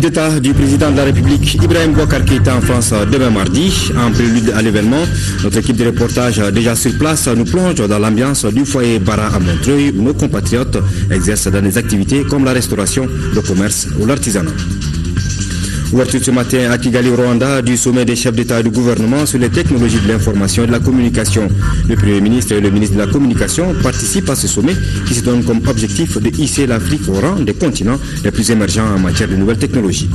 d'État du président de la République Ibrahim Boubacar Keïta en France demain mardi. En prélude à l'événement, notre équipe de reportage déjà sur place nous plonge dans l'ambiance du foyer Bara à Montreuil où nos compatriotes exercent dans des activités comme la restauration, le commerce ou l'artisanat. Ouverture ce matin à Kigali, au Rwanda, du sommet des chefs d'État et de gouvernement sur les technologies de l'information et de la communication. Le Premier ministre et le ministre de la Communication participent à ce sommet qui se donne comme objectif de hisser l'Afrique au rang des continents les plus émergents en matière de nouvelles technologies.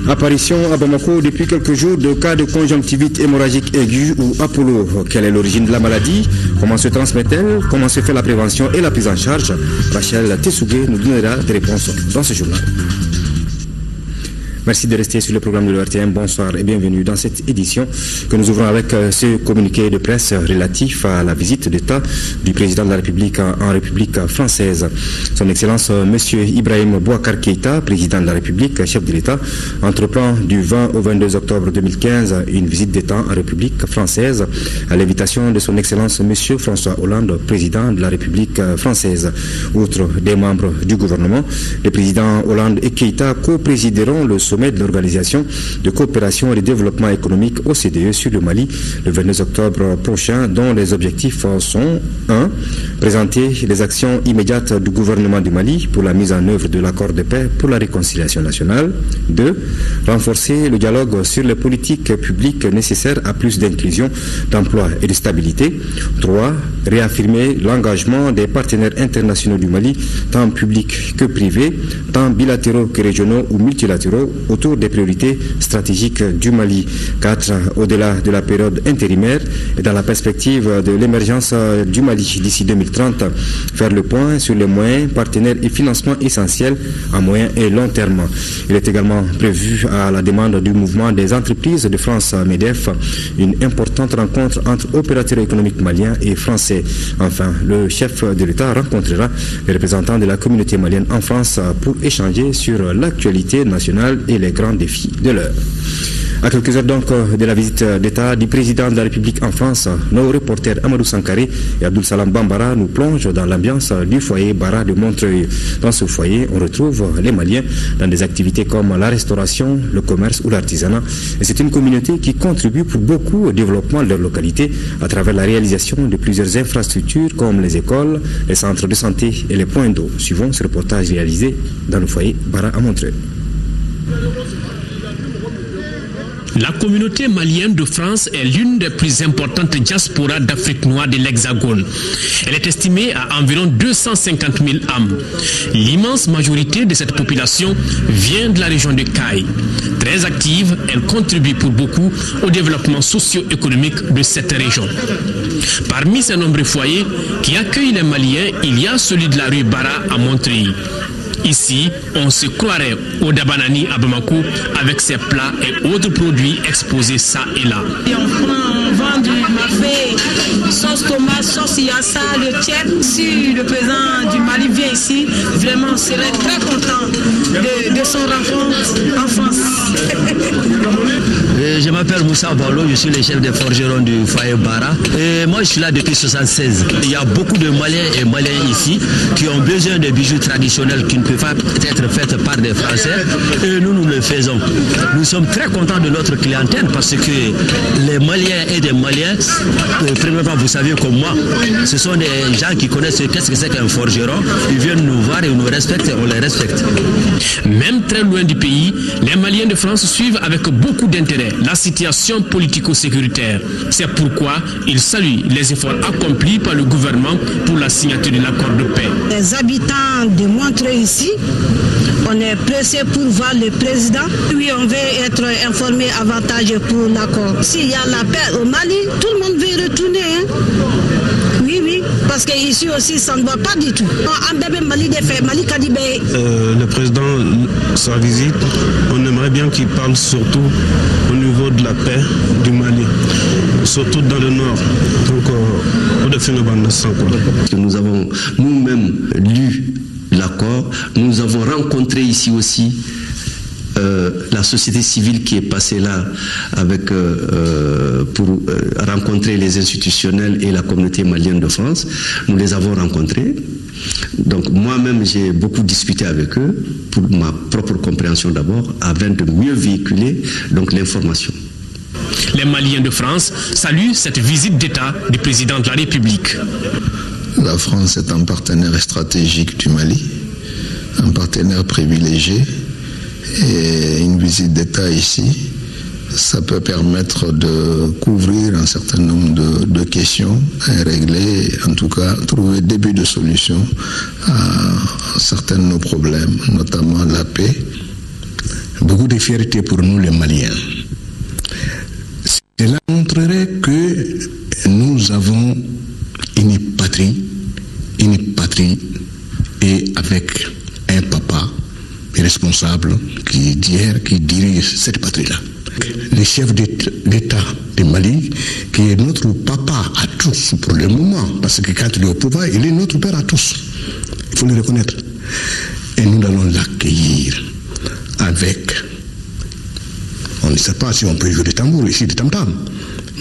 Apparition à Bamako depuis quelques jours de cas de conjonctivite hémorragique aiguë ou Apollo. Quelle est l'origine de la maladie? Comment se transmet-elle? Comment se fait la prévention et la prise en charge? Rachel Tessougué nous donnera des réponses dans ce journal. Merci de rester sur le programme de l'ORTM. Bonsoir et bienvenue dans cette édition que nous ouvrons avec ce communiqué de presse relatif à la visite d'État du président de la République en République française. Son Excellence M. Ibrahim Boubacar Keïta, président de la République, chef de l'État, entreprend du 20 au 22 octobre 2015 une visite d'État en République française à l'invitation de son Excellence M. François Hollande, président de la République française. Outre des membres du gouvernement, le président Hollande et Keïta co-présideront le sommet de l'Organisation de coopération et de développement économique OCDE sur le Mali le 22 octobre prochain, dont les objectifs sont 1. Présenter les actions immédiates du gouvernement du Mali pour la mise en œuvre de l'accord de paix pour la réconciliation nationale. 2. Renforcer le dialogue sur les politiques publiques nécessaires à plus d'inclusion, d'emploi et de stabilité. 3. Réaffirmer l'engagement des partenaires internationaux du Mali, tant publics que privés, tant bilatéraux que régionaux ou multilatéraux, autour des priorités stratégiques du Mali. 4. Au-delà de la période intérimaire et dans la perspective de l'émergence du Mali d'ici 2030, faire le point sur les moyens, partenaires et financements essentiels à moyen et long terme. Il est également prévu à la demande du mouvement des entreprises de France MEDEF une importante rencontre entre opérateurs économiques maliens et français. Enfin, le chef de l'État rencontrera les représentants de la communauté malienne en France pour échanger sur l'actualité nationale et les grands défis de l'heure. À quelques heures donc de la visite d'État du président de la République en France, nos reporters Amadou Sankaré et Abdul Salam Bambara nous plongent dans l'ambiance du foyer Bara de Montreuil. Dans ce foyer, on retrouve les Maliens dans des activités comme la restauration, le commerce ou l'artisanat. Et c'est une communauté qui contribue pour beaucoup au développement de leur localité à travers la réalisation de plusieurs infrastructures comme les écoles, les centres de santé et les points d'eau. Suivons ce reportage réalisé dans le foyer Bara à Montreuil. La communauté malienne de France est l'une des plus importantes diasporas d'Afrique noire de l'Hexagone. Elle est estimée à environ 250 000 âmes. L'immense majorité de cette population vient de la région de Caille. Très active, elle contribue pour beaucoup au développement socio-économique de cette région. Parmi ces nombreux foyers qui accueillent les Maliens, il y a celui de la rue Bara à Montreuil. Ici, on se croirait au Dabanani à Bamako avec ses plats et autres produits exposés ça et là. Et on vend du mafé, sauce tomate, sauce yassa, le tchèque. Si le président du Mali vient ici, vraiment, on serait très content de son rencontre en France. Je m'appelle Moussa Balo, je suis le chef des forgerons du foyer Bara. Et moi, je suis là depuis 1976. Il y a beaucoup de Maliens et Maliens ici qui ont besoin de bijoux traditionnels qui ne peuvent pas être faits par des Français. Et nous le faisons. Nous sommes très contents de notre clientèle parce que les Maliens et des Maliens, premièrement, vous savez comme moi, ce sont des gens qui connaissent qu'est-ce que c'est qu'un forgeron. Ils viennent nous voir et nous respectent et on les respecte. Même très loin du pays, les Maliens de France suivent avec beaucoup d'intérêt la situation politico-sécuritaire. C'est pourquoi ils saluent les efforts accomplis par le gouvernement pour la signature de l'accord de paix. Les habitants de Montreuil ici, on est pressés pour voir le président. Oui, on veut être informé avantage pour l'accord. S'il y a la paix au Mali, tout le monde veut retourner. Hein? Oui, parce qu'ici aussi, ça ne va pas du tout. Le président, sa visite, on aimerait bien qu'il parle surtout au niveau de la paix du Mali, surtout dans le nord. Donc, nous avons nous-mêmes lu l'accord, nous avons rencontré ici aussi la société civile qui est passée là avec, pour rencontrer les institutionnels et la communauté malienne de France. Nous les avons rencontrés. Donc moi-même, j'ai beaucoup discuté avec eux pour ma propre compréhension d'abord, afin de mieux véhiculer donc l'information. Les Maliens de France saluent cette visite d'État du président de la République. La France est un partenaire stratégique du Mali, un partenaire privilégié, et une visite d'État ici, ça peut permettre de couvrir un certain nombre de questions et régler, en tout cas, trouver début de solution à certains de nos problèmes, notamment la paix. Beaucoup de fierté pour nous les Maliens. Cela montrerait que nous avons une patrie et avec un papa responsable qui dirige cette patrie-là. Le chef d'État du Mali, qui est notre papa à tous pour le moment, parce que quand il est au pouvoir, il est notre père à tous. Il faut le reconnaître. Et nous allons l'accueillir avec... On ne sait pas si on peut jouer des tambours ici, des tam-tams,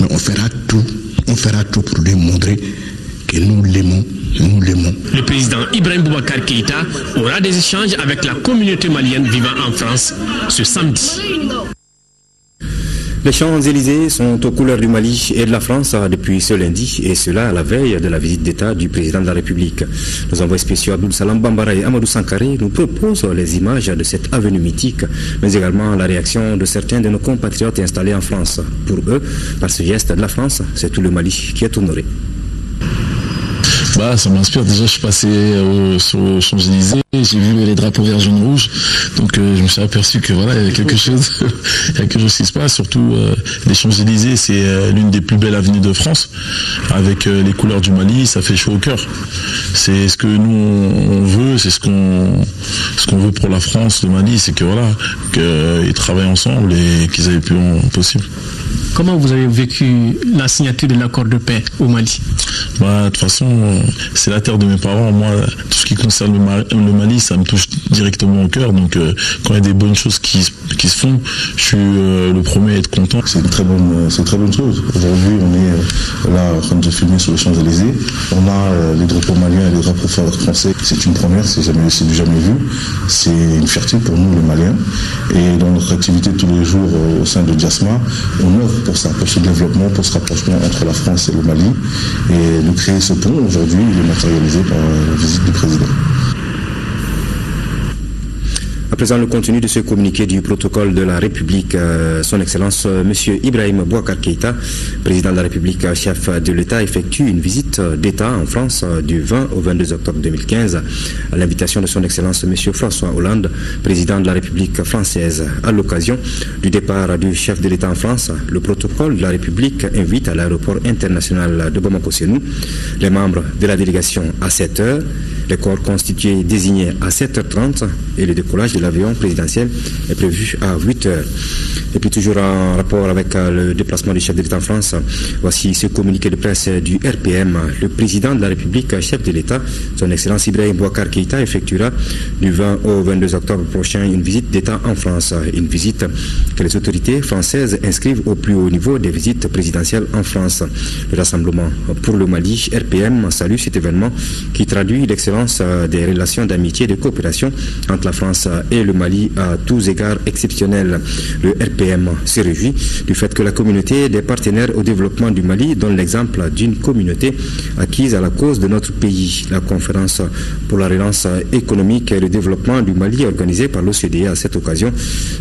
mais on fera tout pour lui montrer que nous l'aimons. Le président Ibrahim Boubacar Keïta aura des échanges avec la communauté malienne vivant en France ce samedi. Les Champs-Élysées sont aux couleurs du Mali et de la France depuis ce lundi, et cela à la veille de la visite d'État du président de la République. Nos envoyés spéciaux Abdoul Salam Bambara et Amadou Sankaré nous proposent les images de cette avenue mythique, mais également la réaction de certains de nos compatriotes installés en France. Pour eux, par ce geste de la France, c'est tout le Mali qui est honoré. Ça m'inspire. Déjà, je suis passé sur les Champs-Élysées, j'ai vu les drapeaux vert, jaune, rouge, donc je me suis aperçu que voilà, il y a quelque chose qui se passe. Surtout les Champs-Élysées, c'est l'une des plus belles avenues de France, avec les couleurs du Mali, ça fait chaud au cœur. C'est ce que nous on veut, c'est ce qu'on veut pour la France, le Mali, c'est que voilà, qu'ils travaillent ensemble et qu'ils aient le plus long possible. Comment vous avez vécu la signature de l'accord de paix au Mali? De toute façon, c'est la terre de mes parents. Moi, tout ce qui concerne le Mali, ça me touche directement au cœur. Donc, quand il y a des bonnes choses qui se font, je suis le premier à être content. C'est une très bonne chose. Aujourd'hui, on est là en train de filmer sur les Champs-Élysées. On a les drapeaux maliens et les drapeaux français. C'est une première, c'est du jamais vu. C'est une fierté pour nous, les Maliens. Et dans notre activité tous les jours au sein de Jasma, on œuvre pour ça, pour ce développement, pour ce rapprochement entre la France et le Mali. Et de créer ce pont, aujourd'hui, il est matérialisé par la visite du président. À présent, le contenu de ce communiqué du protocole de la République, son Excellence M. Ibrahim Boubacar Keïta, président de la République, chef de l'État, effectue une visite d'État en France du 20 au 22 octobre 2015 à l'invitation de son Excellence M. François Hollande, président de la République française. À l'occasion du départ du chef de l'État en France, le protocole de la République invite à l'aéroport international de Bamako-Sénou les membres de la délégation à 7h, les corps constitués désignés à 7h30 et le décollage de l'avion présidentiel est prévu à 8h. Et puis toujours en rapport avec le déplacement du chef de l'État en France, voici ce communiqué de presse du RPM. Le président de la République, chef de l'État, son Excellence Ibrahim Boubacar Keïta, effectuera du 20 au 22 octobre prochain une visite d'État en France. Une visite que les autorités françaises inscrivent au plus haut niveau des visites présidentielles en France. Le Rassemblement pour le Mali, RPM, salue cet événement qui traduit l'excellence des relations d'amitié et de coopération entre la France et le Mali à tous égards exceptionnels. Le RPM se réjouit du fait que la communauté des partenaires au développement du Mali donne l'exemple d'une communauté acquise à la cause de notre pays. La conférence pour la relance économique et le développement du Mali organisée par l'OCDE à cette occasion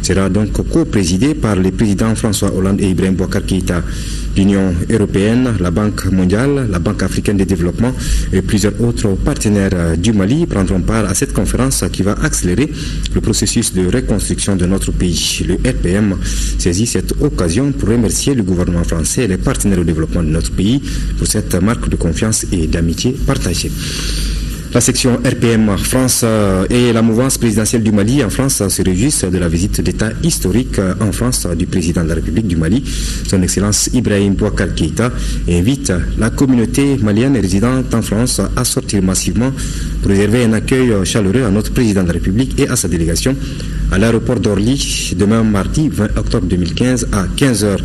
sera donc co-présidée par les présidents François Hollande et Ibrahim Boubacar Keïta. L'Union européenne, la Banque mondiale, la Banque africaine de développement et plusieurs autres partenaires du Mali prendront part à cette conférence qui va accélérer le processus de reconstruction de notre pays. Le RPM saisit cette occasion pour remercier le gouvernement français et les partenaires au développement de notre pays pour cette marque de confiance et d'amitié partagée. La section RPM France et la mouvance présidentielle du Mali en France se réjouissent de la visite d'État historique en France du président de la République du Mali, son Excellence Ibrahim Boubacar Keïta, et invite la communauté malienne résidente en France à sortir massivement pour réserver un accueil chaleureux à notre président de la République et à sa délégation à l'aéroport d'Orly demain mardi 20 octobre 2015 à 15h.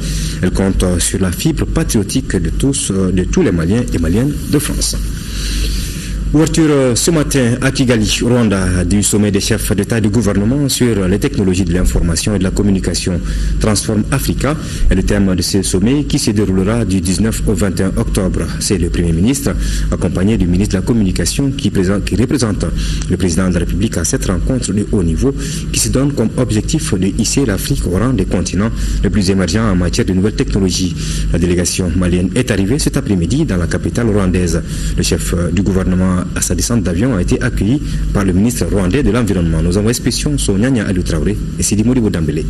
Elle compte sur la fibre patriotique de tous les Maliens et Maliennes de France. Ouverture ce matin à Kigali, Rwanda, du sommet des chefs d'État et de gouvernement sur les technologies de l'information et de la communication Transform Africa est le thème de ce sommet qui se déroulera du 19 au 21 octobre. C'est le Premier ministre, accompagné du ministre de la Communication, qui représente le président de la République à cette rencontre de haut niveau qui se donne comme objectif de hisser l'Afrique au rang des continents les plus émergents en matière de nouvelles technologies. La délégation malienne est arrivée cet après-midi dans la capitale rwandaise. Le chef du gouvernement à sa descente d'avion a été accueilli par le ministre rwandais de l'Environnement. Nos envoyés spéciaux sont Nyanya Alou Traoré et Sidi Modibo Dambélé.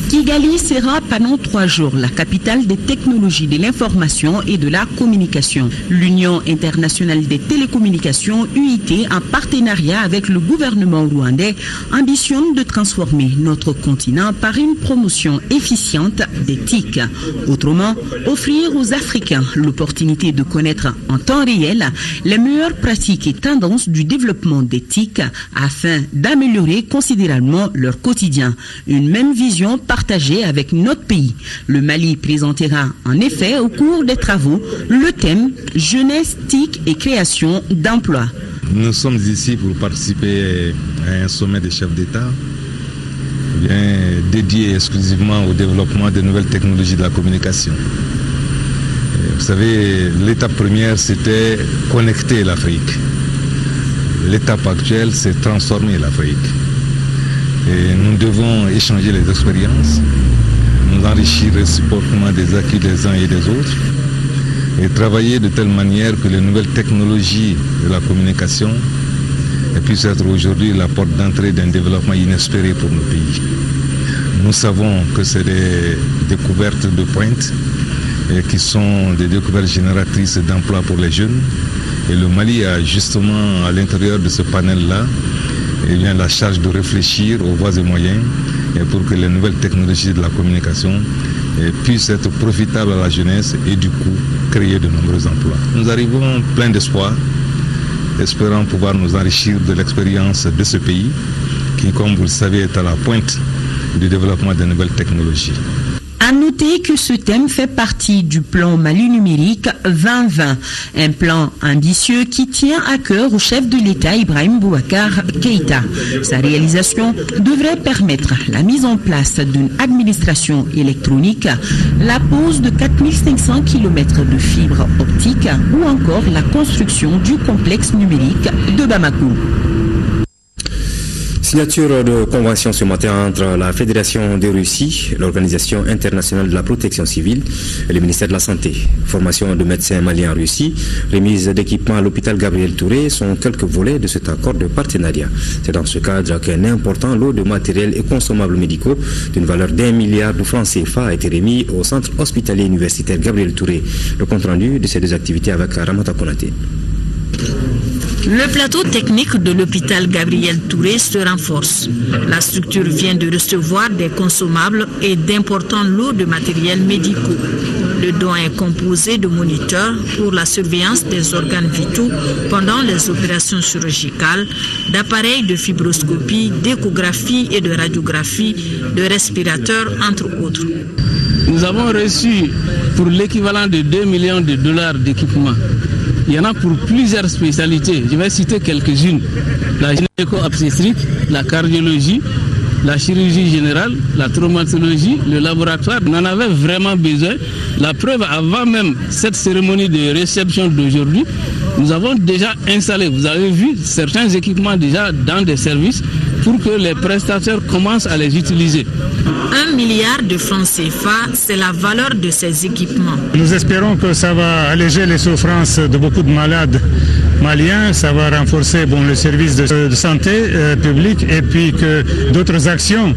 Kigali sera pendant 3 jours la capitale des technologies de l'information et de la communication. L'Union internationale des télécommunications, UIT, en partenariat avec le gouvernement rwandais, ambitionne de transformer notre continent par une promotion efficiente des TIC. Autrement, offrir aux Africains l'opportunité de connaître en temps réel les meilleures pratiques et tendances du développement des TIC afin d'améliorer considérablement leur quotidien. Une même vision partagé avec notre pays. Le Mali présentera en effet au cours des travaux le thème jeunesse, TIC et création d'emplois. Nous sommes ici pour participer à un sommet des chefs d'État dédié exclusivement au développement de nouvelles technologies de la communication. Vous savez, l'étape première, c'était connecter l'Afrique. L'étape actuelle, c'est transformer l'Afrique. Et nous devons échanger les expériences, nous enrichir réciproquement des acquis des uns et des autres et travailler de telle manière que les nouvelles technologies de la communication puissent être aujourd'hui la porte d'entrée d'un développement inespéré pour nos pays. Nous savons que c'est des découvertes de pointe et qui sont des découvertes génératrices d'emplois pour les jeunes. Et le Mali a justement à l'intérieur de ce panel-là la charge de réfléchir aux voies et moyens pour que les nouvelles technologies de la communication puissent être profitables à la jeunesse et du coup créer de nombreux emplois. Nous arrivons pleins d'espoir, espérant pouvoir nous enrichir de l'expérience de ce pays qui, comme vous le savez, est à la pointe du développement de nouvelles technologies. À noter que ce thème fait partie du plan Mali numérique 2020, un plan ambitieux qui tient à cœur au chef de l'État Ibrahim Boubacar Keïta. Sa réalisation devrait permettre la mise en place d'une administration électronique, la pose de 4500 km de fibres optiques ou encore la construction du complexe numérique de Bamako. Signature de convention ce matin entre la Fédération de Russie, l'Organisation internationale de la protection civile et le ministère de la Santé. Formation de médecins maliens en Russie, remise d'équipements à l'hôpital Gabriel Touré sont quelques volets de cet accord de partenariat. C'est dans ce cadre qu'un important lot de matériel et consommables médicaux d'une valeur d'1 milliard de francs CFA a été remis au centre hospitalier universitaire Gabriel Touré. Le compte-rendu de ces deux activités avec Ramata Konaté. Le plateau technique de l'hôpital Gabriel Touré se renforce. La structure vient de recevoir des consommables et d'importants lots de matériel médicaux. Le don est composé de moniteurs pour la surveillance des organes vitaux pendant les opérations chirurgicales, d'appareils de fibroscopie, d'échographie et de radiographie, de respirateurs, entre autres. Nous avons reçu pour l'équivalent de 2 millions de dollars d'équipements. Il y en a pour plusieurs spécialités. Je vais citer quelques-unes. La gynéco-obstétrique, la cardiologie, la chirurgie générale, la traumatologie, le laboratoire. On en avait vraiment besoin. La preuve, avant même cette cérémonie de réception d'aujourd'hui, nous avons déjà installé, vous avez vu, certains équipements déjà dans des services pour que les prestataires commencent à les utiliser. 1 milliard de francs CFA, c'est la valeur de ces équipements. Nous espérons que ça va alléger les souffrances de beaucoup de malades maliens, ça va renforcer le service de santé publique et puis que d'autres actions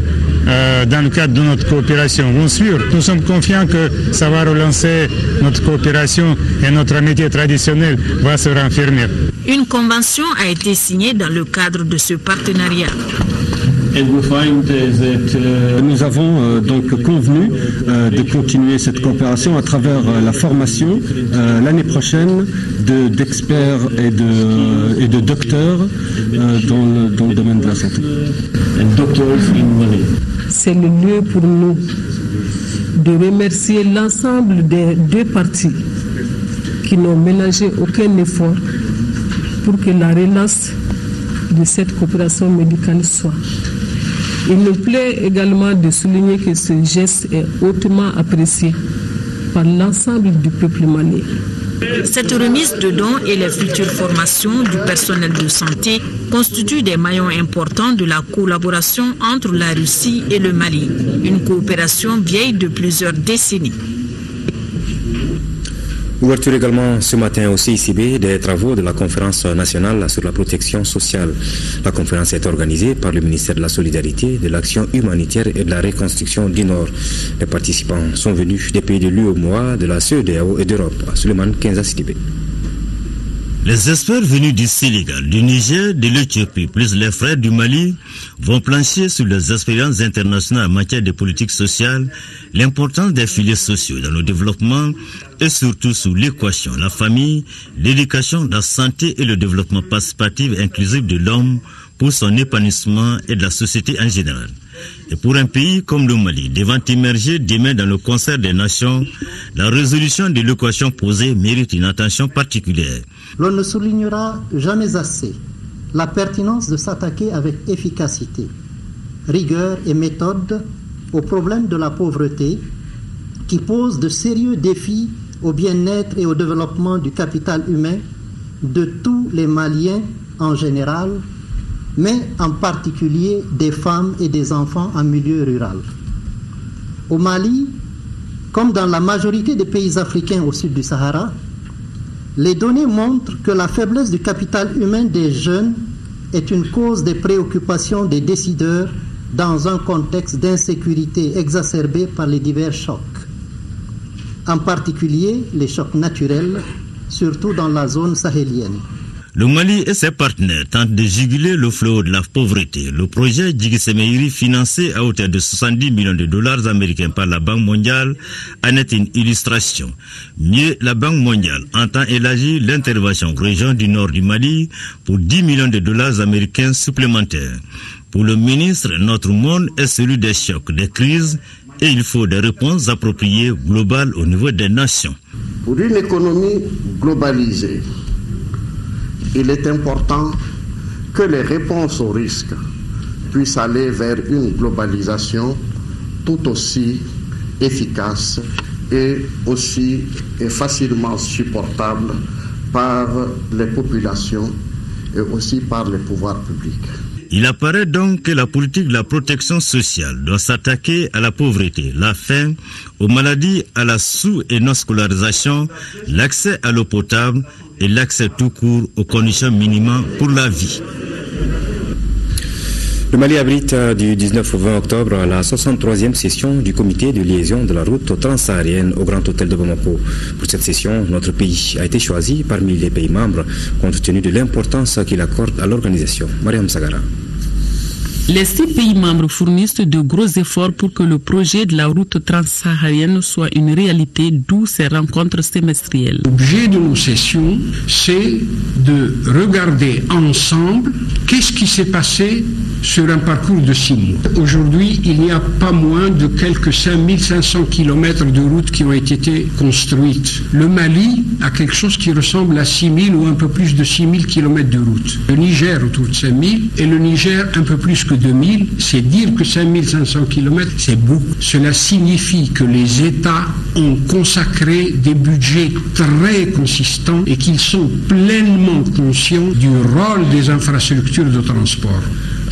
dans le cadre de notre coopération vont suivre. Nous sommes confiants que ça va relancer notre coopération et notre amitié traditionnelle va se renfermer. Une convention a été signée dans le cadre de ce partenariat. Nous avons donc convenu de continuer cette coopération à travers la formation l'année prochaine d'experts et de docteurs dans le domaine de la santé. C'est le lieu pour nous de remercier l'ensemble des deux parties qui n'ont ménagé aucun effort pour que la relance de cette coopération médicale soit. Il me plaît également de souligner que ce geste est hautement apprécié par l'ensemble du peuple malien. Cette remise de dons et les futures formations du personnel de santé constituent des maillons importants de la collaboration entre la Russie et le Mali, une coopération vieille de plusieurs décennies. Ouverture également ce matin au CICB des travaux de la conférence nationale sur la protection sociale. La conférence est organisée par le ministère de la Solidarité, de l'Action humanitaire et de la reconstruction du Nord. Les participants sont venus des pays de l'UEMOA, de la CEDEAO et d'Europe. Suleiman Kenza Sidibé. Les experts venus du Sénégal, du Niger, de l'Éthiopie, plus les frères du Mali, vont plancher sur les expériences internationales en matière de politique sociale, l'importance des filets sociaux dans le développement et surtout sur l'équation, la famille, l'éducation, la santé et le développement participatif et inclusif de l'homme pour son épanouissement et de la société en général. Et pour un pays comme le Mali, devant émerger demain dans le concert des nations, la résolution de l'équation posée mérite une attention particulière. L'on ne soulignera jamais assez la pertinence de s'attaquer avec efficacité, rigueur et méthode au problème de la pauvreté qui pose de sérieux défis au bien-être et au développement du capital humain de tous les Maliens en général, mais en particulier des femmes et des enfants en milieu rural. Au Mali, comme dans la majorité des pays africains au sud du Sahara, les données montrent que la faiblesse du capital humain des jeunes est une cause des préoccupations des décideurs dans un contexte d'insécurité exacerbé par les divers chocs, en particulier les chocs naturels, surtout dans la zone sahélienne. Le Mali et ses partenaires tentent de juguler le fléau de la pauvreté. Le projet Djigui-Séméhiri, financé à hauteur de 70 millions de dollars américains par la Banque mondiale, en est une illustration. Mieux, la Banque mondiale entend élargir l'intervention aux régions du nord du Mali pour 10 millions de dollars américains supplémentaires. Pour le ministre, notre monde est celui des chocs, des crises, et il faut des réponses appropriées globales au niveau des nations. Pour une économie globalisée, il est important que les réponses aux risques puissent aller vers une globalisation tout aussi efficace et aussi facilement supportable par les populations et aussi par les pouvoirs publics. Il apparaît donc que la politique de la protection sociale doit s'attaquer à la pauvreté, la faim, aux maladies, à la sous- et non-scolarisation, l'accès à l'eau potable et l'accès tout court aux conditions minimales pour la vie. Le Mali abrite du 19 au 20 octobre la 63e session du comité de liaison de la route transsaharienne au Grand Hôtel de Bamako. Pour cette session, notre pays a été choisi parmi les pays membres compte tenu de l'importance qu'il accorde à l'organisation. Mariam Sagara. Les 6 pays membres fournissent de gros efforts pour que le projet de la route transsaharienne soit une réalité, d'où ces rencontres semestrielles. L'objet de nos sessions, c'est de regarder ensemble qu'est-ce qui s'est passé sur un parcours de 6 mois. Aujourd'hui, il n'y a pas moins de quelques 5500 km de routes qui ont été construites. Le Mali a quelque chose qui ressemble à 6000 ou un peu plus de 6000 km de routes. Le Niger autour de 5000 et le Niger un peu plus que 2000. C'est dire que 5500 km, c'est beaucoup. Cela signifie que les États ont consacré des budgets très consistants et qu'ils sont pleinement conscients du rôle des infrastructures de transport.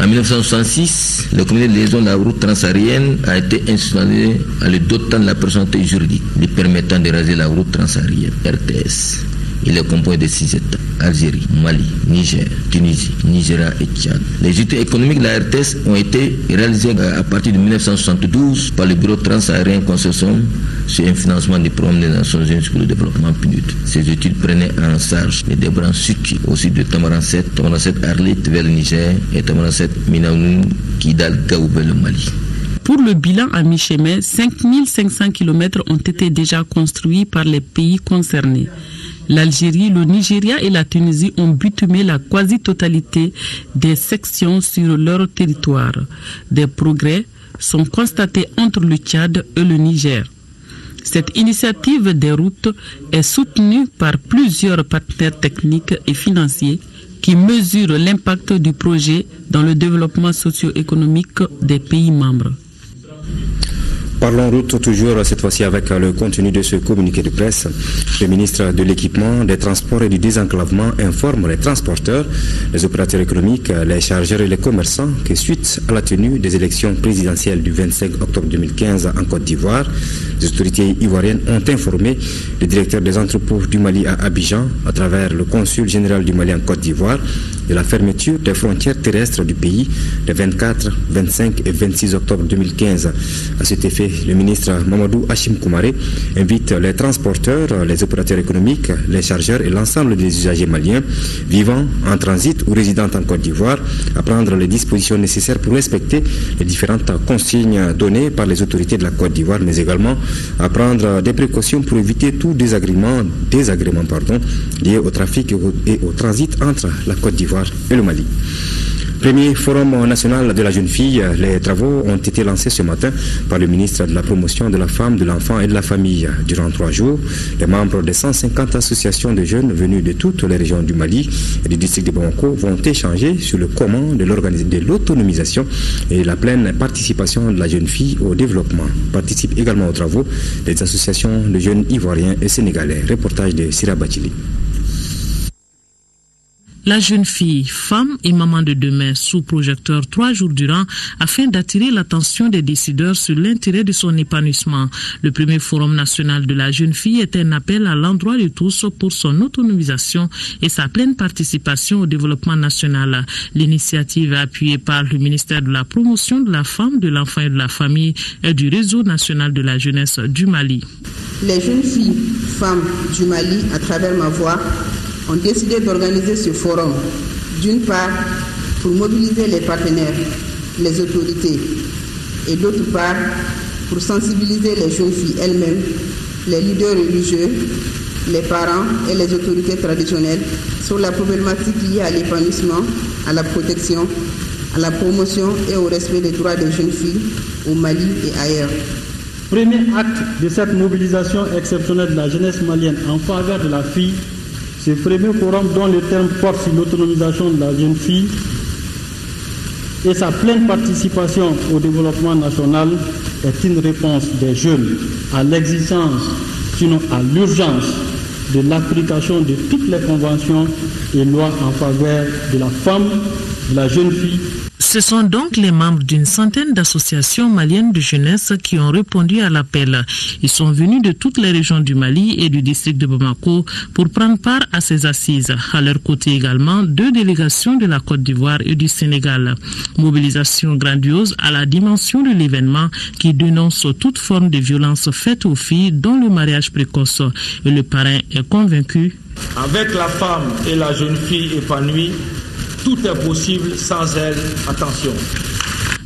En 1966, le comité de liaison de la route transsaharienne a été institutionnalisé en le dotant de la personnalité juridique lui permettant de réaliser la route transsaharienne, RTS. Il est composé de 6 États, Algérie, Mali, Niger, Tunisie, Nigeria et Tchad. Les études économiques de la RTS ont été réalisées à partir de 1972 par le Bureau transsaharien consortium sur un financement du programme des Nations Unies pour le développement PNUD. Ces études prenaient en charge les débranches circuits aussi de Tamarin-7 Arlit vers le Niger et Tamarin-7 Minaoun, Kidal, Gaou vers le Mali. Pour le bilan à mi-chemin, 5500 km ont été déjà construits par les pays concernés. L'Algérie, le Nigeria et la Tunisie ont bitumé la quasi-totalité des sections sur leur territoire. Des progrès sont constatés entre le Tchad et le Niger. Cette initiative des routes est soutenue par plusieurs partenaires techniques et financiers qui mesure l'impact du projet dans le développement socio-économique des pays membres. Parlons route toujours, cette fois-ci avec le contenu de ce communiqué de presse. Le ministre de l'Équipement, des Transports et du Désenclavement informe les transporteurs, les opérateurs économiques, les chargeurs et les commerçants que suite à la tenue des élections présidentielles du 25 octobre 2015 en Côte d'Ivoire, les autorités ivoiriennes ont informé le directeur des entrepôts du Mali à Abidjan, à travers le consul général du Mali en Côte d'Ivoire, de la fermeture des frontières terrestres du pays les 24, 25 et 26 octobre 2015. À cet effet, le ministre Mamadou Hachim Koumaré invite les transporteurs, les opérateurs économiques, les chargeurs et l'ensemble des usagers maliens vivant en transit ou résidant en Côte d'Ivoire à prendre les dispositions nécessaires pour respecter les différentes consignes données par les autorités de la Côte d'Ivoire, mais également à prendre des précautions pour éviter tout désagrément lié au trafic et au transit entre la Côte d'Ivoire et le Mali. Premier forum national de la jeune fille, les travaux ont été lancés ce matin par le ministre de la Promotion de la Femme, de l'Enfant et de la Famille. Durant 3 jours, les membres des 150 associations de jeunes venus de toutes les régions du Mali et du district de Bamako vont échanger sur le comment de l'autonomisation et la pleine participation de la jeune fille au développement. Participent également aux travaux des associations de jeunes ivoiriens et sénégalais. Reportage de Sira Bachili. La jeune fille, femme et maman de demain sous projecteur 3 jours durant afin d'attirer l'attention des décideurs sur l'intérêt de son épanouissement. Le premier forum national de la jeune fille est un appel à l'endroit de tous pour son autonomisation et sa pleine participation au développement national. L'initiative est appuyée par le ministère de la Promotion de la Femme, de l'Enfant et de la Famille et du Réseau national de la jeunesse du Mali. Les jeunes filles, femmes du Mali, à travers ma voix, ont décidé d'organiser ce forum, d'une part pour mobiliser les partenaires, les autorités, et d'autre part pour sensibiliser les jeunes filles elles-mêmes, les leaders religieux, les parents et les autorités traditionnelles sur la problématique liée à l'épanouissement, à la protection, à la promotion et au respect des droits des jeunes filles au Mali et ailleurs. Premier acte de cette mobilisation exceptionnelle de la jeunesse malienne en faveur de la fille, ce premier forum dont le terme porte sur l'autonomisation de la jeune fille et sa pleine participation au développement national est une réponse des jeunes à l'exigence, sinon à l'urgence de l'application de toutes les conventions et lois en faveur de la femme, de la jeune fille. Ce sont donc les membres d'une centaine d'associations maliennes de jeunesse qui ont répondu à l'appel. Ils sont venus de toutes les régions du Mali et du district de Bamako pour prendre part à ces assises. À leur côté également, 2 délégations de la Côte d'Ivoire et du Sénégal. Mobilisation grandiose à la dimension de l'événement qui dénonce toute forme de violence faite aux filles, dont le mariage précoce. Et le parrain est convaincu. Avec la femme et la jeune fille épanouie, tout est possible sans elle. Attention.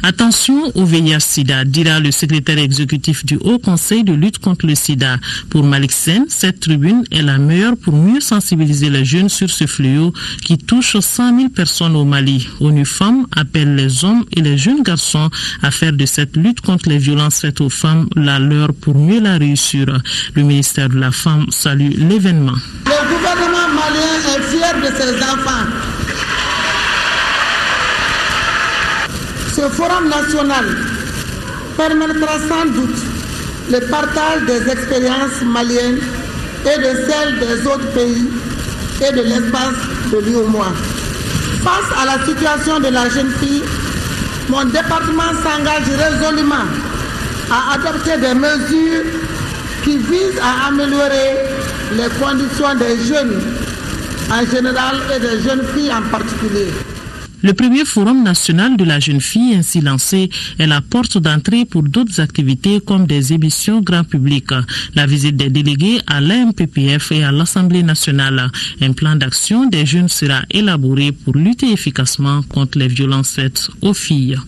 Attention au VIH-Sida, dira le secrétaire exécutif du Haut Conseil de lutte contre le sida. Pour Malik Sen, cette tribune est la meilleure pour mieux sensibiliser les jeunes sur ce fléau qui touche 100 000 personnes au Mali. ONU Femmes appelle les hommes et les jeunes garçons à faire de cette lutte contre les violences faites aux femmes la leur pour mieux la réussir. Le ministère de la Femme salue l'événement. Le gouvernement malien est fier de ses enfants. Ce forum national permettra sans doute le partage des expériences maliennes et de celles des autres pays et de l'espace de l'UOMOA. Face à la situation de la jeune fille, mon département s'engage résolument à adopter des mesures qui visent à améliorer les conditions des jeunes en général et des jeunes filles en particulier. Le premier forum national de la jeune fille ainsi lancé est la porte d'entrée pour d'autres activités comme des émissions grand public, la visite des délégués à l'AMPPF et à l'Assemblée nationale. Un plan d'action des jeunes sera élaboré pour lutter efficacement contre les violences faites aux filles.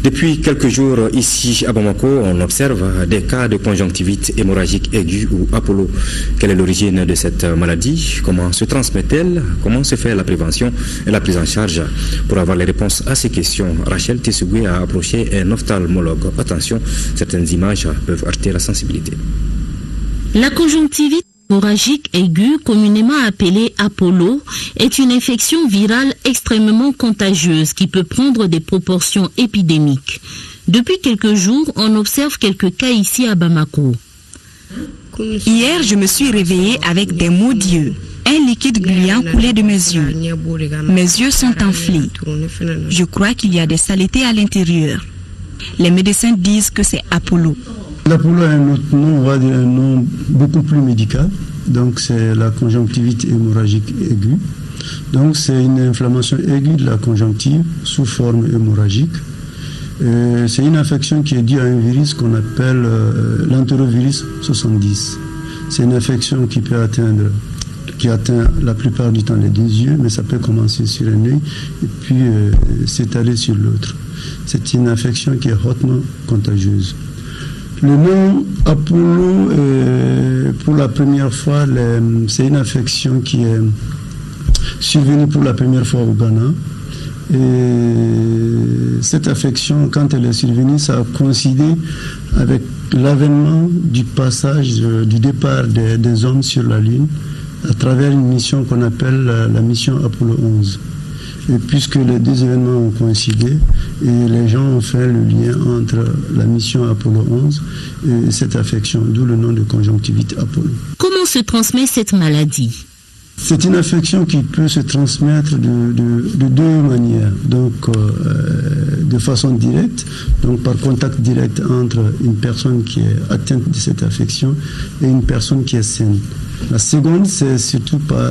Depuis quelques jours, ici à Bamako, on observe des cas de conjonctivite hémorragique aiguë ou Apollo. Quelle est l'origine de cette maladie? Comment se transmet-elle? Comment se fait la prévention et la prise en charge? Pour avoir les réponses à ces questions, Rachel Tessougué a approché un ophtalmologue. Attention, certaines images peuvent heurter la sensibilité. La conjonctivite hémorragique aiguë, communément appelée Apollo, est une infection virale extrêmement contagieuse qui peut prendre des proportions épidémiques. Depuis quelques jours, on observe quelques cas ici à Bamako. Hier, je me suis réveillée avec des maux d'yeux. Un liquide gluant coulait de mes yeux. Mes yeux sont enflés. Je crois qu'il y a des saletés à l'intérieur. Les médecins disent que c'est Apollo. L'Apollo a un autre nom, on va dire un nom beaucoup plus médical. Donc c'est la conjonctivite hémorragique aiguë. Donc c'est une inflammation aiguë de la conjonctive sous forme hémorragique. C'est une infection qui est due à un virus qu'on appelle l'entérovirus 70. C'est une infection qui atteint la plupart du temps les deux yeux, mais ça peut commencer sur un œil et puis s'étaler sur l'autre. C'est une infection qui est hautement contagieuse. Le nom Apollo, pour la première fois, c'est une infection qui est survenue pour la première fois au Ghana. Et cette affection, quand elle est survenue, ça a coïncidé avec l'avènement du passage, du départ des hommes sur la Lune à travers une mission qu'on appelle la mission Apollo 11. Et puisque les deux événements ont coïncidé, et les gens ont fait le lien entre la mission Apollo 11 et cette affection, d'où le nom de conjonctivite Apollo. Comment se transmet cette maladie? C'est une infection qui peut se transmettre de deux manières. Donc, de façon directe, donc par contact direct entre une personne qui est atteinte de cette infection et une personne qui est saine. La seconde, c'est surtout par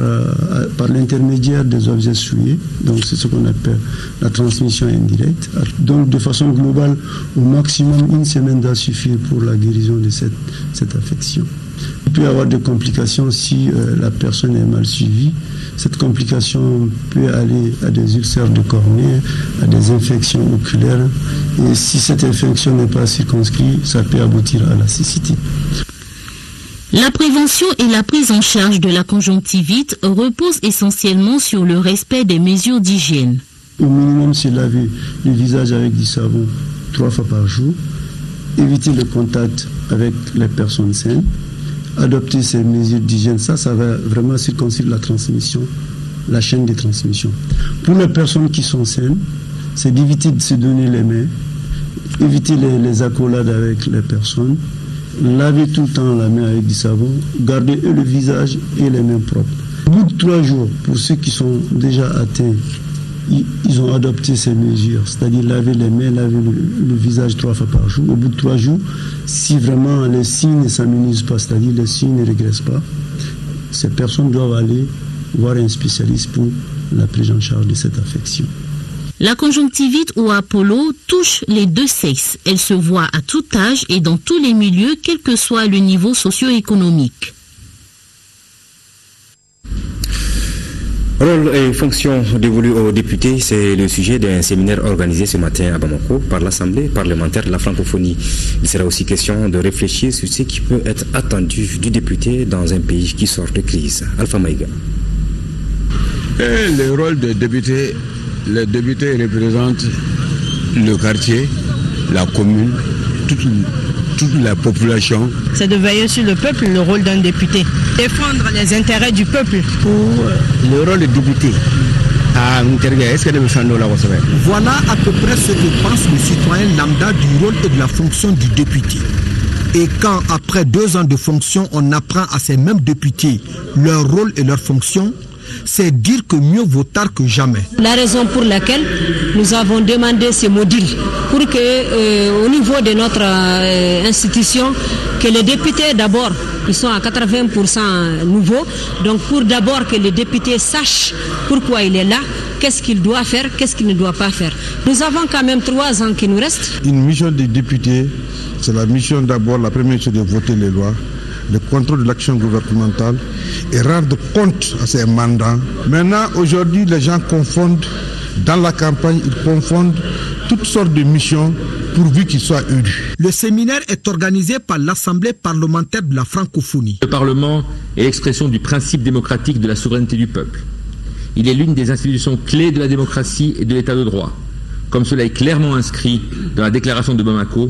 l'intermédiaire des objets souillés. Donc, c'est ce qu'on appelle la transmission indirecte. Donc, de façon globale, au maximum, une semaine doit suffire pour la guérison de cette affection. Il peut y avoir des complications si la personne est mal suivie. Cette complication peut aller à des ulcères de cornée, à des infections oculaires. Et si cette infection n'est pas circonscrite, ça peut aboutir à la cécité. La prévention et la prise en charge de la conjonctivite reposent essentiellement sur le respect des mesures d'hygiène. Au minimum, c'est laver le visage avec du savon 3 fois par jour, éviter le contact avec les personnes saines, adopter ces mesures d'hygiène. Ça va vraiment circonscrire la transmission, la chaîne de transmission. Pour les personnes qui sont saines, c'est d'éviter de se donner les mains, éviter les accolades avec les personnes, laver tout le temps la main avec du savon, garder le visage et les mains propres. Au bout de 3 jours, pour ceux qui sont déjà atteints, ils ont adopté ces mesures, c'est-à-dire laver les mains, laver le visage 3 fois par jour. Au bout de 3 jours, si vraiment les signes ne s'amenuisent pas, c'est-à-dire les signes ne régressent pas, ces personnes doivent aller voir un spécialiste pour la prise en charge de cette affection. La conjonctivite ou Apollo touche les deux sexes. Elle se voit à tout âge et dans tous les milieux, quel que soit le niveau socio-économique. Rôle et fonction dévolues aux députés, c'est le sujet d'un séminaire organisé ce matin à Bamako par l'Assemblée parlementaire de la francophonie. Il sera aussi question de réfléchir sur ce qui peut être attendu du député dans un pays qui sort de crise. Alpha Maïga. Le rôle des députés, les députés représentent le quartier, la commune, toute la population. C'est de veiller sur le peuple, le rôle d'un député. Défendre les intérêts du peuple. Pour le rôle du député. Voilà à peu près ce que pense le citoyen lambda du rôle et de la fonction du député. Et quand, après 2 ans de fonction, on apprend à ces mêmes députés leur rôle et leur fonction, c'est dire que mieux vaut tard que jamais. La raison pour laquelle nous avons demandé ces modules, pour que au niveau de notre institution, que les députés d'abord, ils sont à 80% nouveaux, donc pour d'abord que les députés sachent pourquoi il est là, qu'est-ce qu'il doit faire, qu'est-ce qu'il ne doit pas faire. Nous avons quand même 3 ans qui nous restent. Une mission des députés, c'est la mission d'abord, la première chose de voter les lois, le contrôle de l'action gouvernementale et rendre compte à ces mandats. Maintenant, aujourd'hui, les gens confondent dans la campagne, ils confondent toutes sortes de missions pourvu qu'ils soient élus. Le séminaire est organisé par l'Assemblée parlementaire de la francophonie. Le Parlement est l'expression du principe démocratique de la souveraineté du peuple. Il est l'une des institutions clés de la démocratie et de l'état de droit, comme cela est clairement inscrit dans la déclaration de Bamako,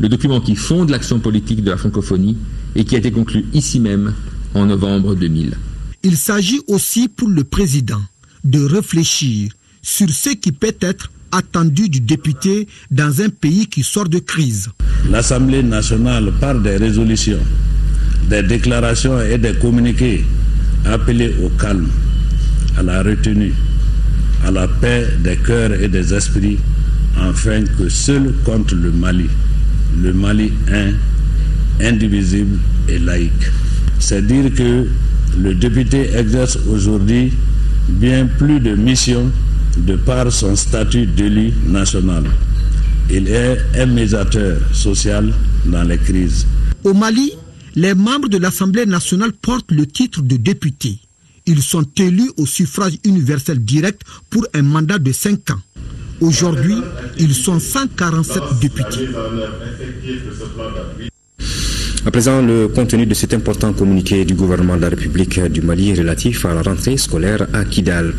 le document qui fonde l'action politique de la francophonie et qui a été conclu ici même en novembre 2000. Il s'agit aussi pour le président de réfléchir sur ce qui peut être attendu du député dans un pays qui sort de crise. L'Assemblée nationale, par des résolutions, des déclarations et des communiqués, appelés au calme, à la retenue, à la paix des cœurs et des esprits, afin que seul contre le Mali un, indivisible et laïque. C'est dire que le député exerce aujourd'hui bien plus de missions de par son statut d'élu national. Il est un médiateur social dans les crises. Au Mali, les membres de l'Assemblée nationale portent le titre de député. Ils sont élus au suffrage universel direct pour un mandat de 5 ans. Aujourd'hui, ils sont 147 députés. À présent, le contenu de cet important communiqué du gouvernement de la République du Mali relatif à la rentrée scolaire à Kidal.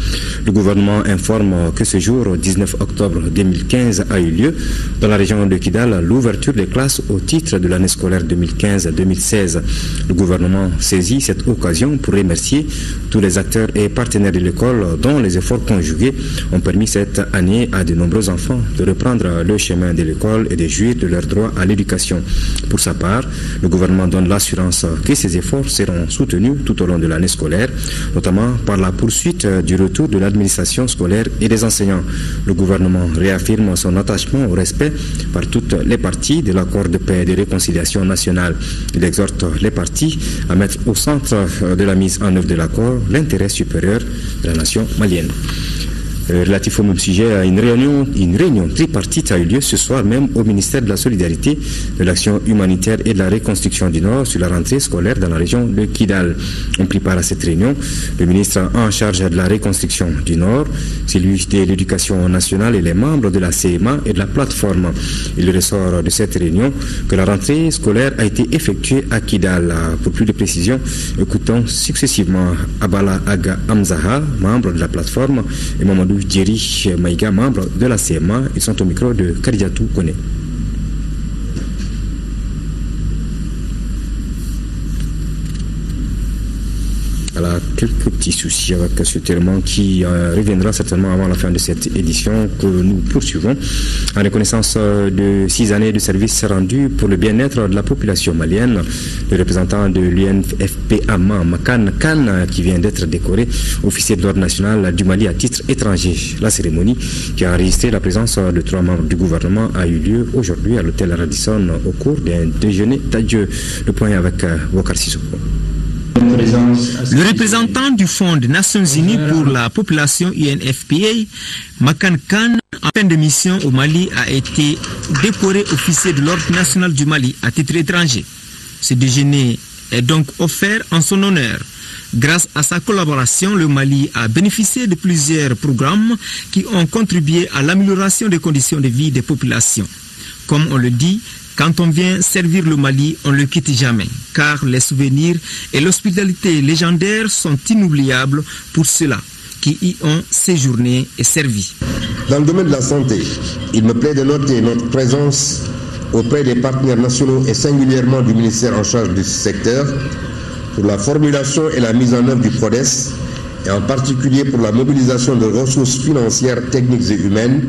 Le gouvernement informe que ce jour, 19 octobre 2015, a eu lieu dans la région de Kidal l'ouverture des classes au titre de l'année scolaire 2015-2016. Le gouvernement saisit cette occasion pour remercier tous les acteurs et partenaires de l'école dont les efforts conjugués ont permis cette année à de nombreux enfants de reprendre le chemin de l'école et de jouir de leur droit à l'éducation. Pour sa part, le gouvernement donne l'assurance que ces efforts seront soutenus tout au long de l'année scolaire, notamment par la poursuite du retour de l'administration scolaire et des enseignants. Le gouvernement réaffirme son attachement au respect par toutes les parties de l'accord de paix et de réconciliation nationale. Il exhorte les parties à mettre au centre de la mise en œuvre de l'accord l'intérêt supérieur de la nation malienne. Relatif au même sujet, une réunion tripartite a eu lieu ce soir même au ministère de la Solidarité, de l'Action humanitaire et de la Reconstruction du Nord sur la rentrée scolaire dans la région de Kidal. On prépare à cette réunion le ministre en charge de la Reconstruction du Nord, celui de l'Éducation nationale et les membres de la CMA et de la plateforme. Il ressort de cette réunion que la rentrée scolaire a été effectuée à Kidal. Pour plus de précisions, écoutons successivement Abala Aga Amzaha, membre de la plateforme, et Mamadou Djeri Maïga, membre de la CMA. Ils sont au micro de Kadiatou Kone. Voilà, quelques petits soucis avec ce terme qui reviendra certainement avant la fin de cette édition que nous poursuivons en reconnaissance de 6 années de service rendu pour le bien-être de la population malienne. Le représentant de l'UNFPA Makan Khan, qui vient d'être décoré officier de l'ordre national du Mali à titre étranger. La cérémonie, qui a enregistré la présence de 3 membres du gouvernement, a eu lieu aujourd'hui à l'hôtel Radisson au cours d'un déjeuner d'adieu. Le point avec Wokar Sissoko. Le représentant du Fonds des Nations Unies pour la population UNFPA, Makan Khan, en fin de mission au Mali, a été décoré officier de l'Ordre national du Mali à titre étranger. Ce déjeuner est donc offert en son honneur. Grâce à sa collaboration, le Mali a bénéficié de plusieurs programmes qui ont contribué à l'amélioration des conditions de vie des populations. Comme on le dit, quand on vient servir le Mali, on ne le quitte jamais, car les souvenirs et l'hospitalité légendaire sont inoubliables pour ceux-là qui y ont séjourné et servi. Dans le domaine de la santé, il me plaît de noter notre présence auprès des partenaires nationaux et singulièrement du ministère en charge du secteur pour la formulation et la mise en œuvre du PRODES et en particulier pour la mobilisation de ressources financières, techniques et humaines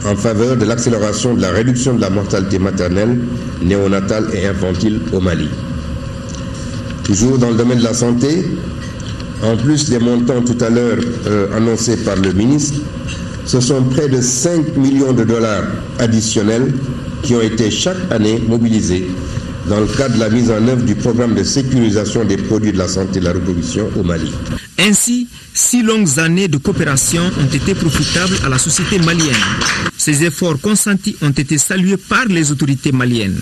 en faveur de l'accélération de la réduction de la mortalité maternelle, néonatale et infantile au Mali. Toujours dans le domaine de la santé, en plus des montants tout à l'heure annoncés par le ministre, ce sont près de 5 millions de dollars additionnels qui ont été chaque année mobilisés dans le cadre de la mise en œuvre du programme de sécurisation des produits de la santé et de la reproduction au Mali. Ainsi, 6 longues années de coopération ont été profitables à la société malienne. Ces efforts consentis ont été salués par les autorités maliennes.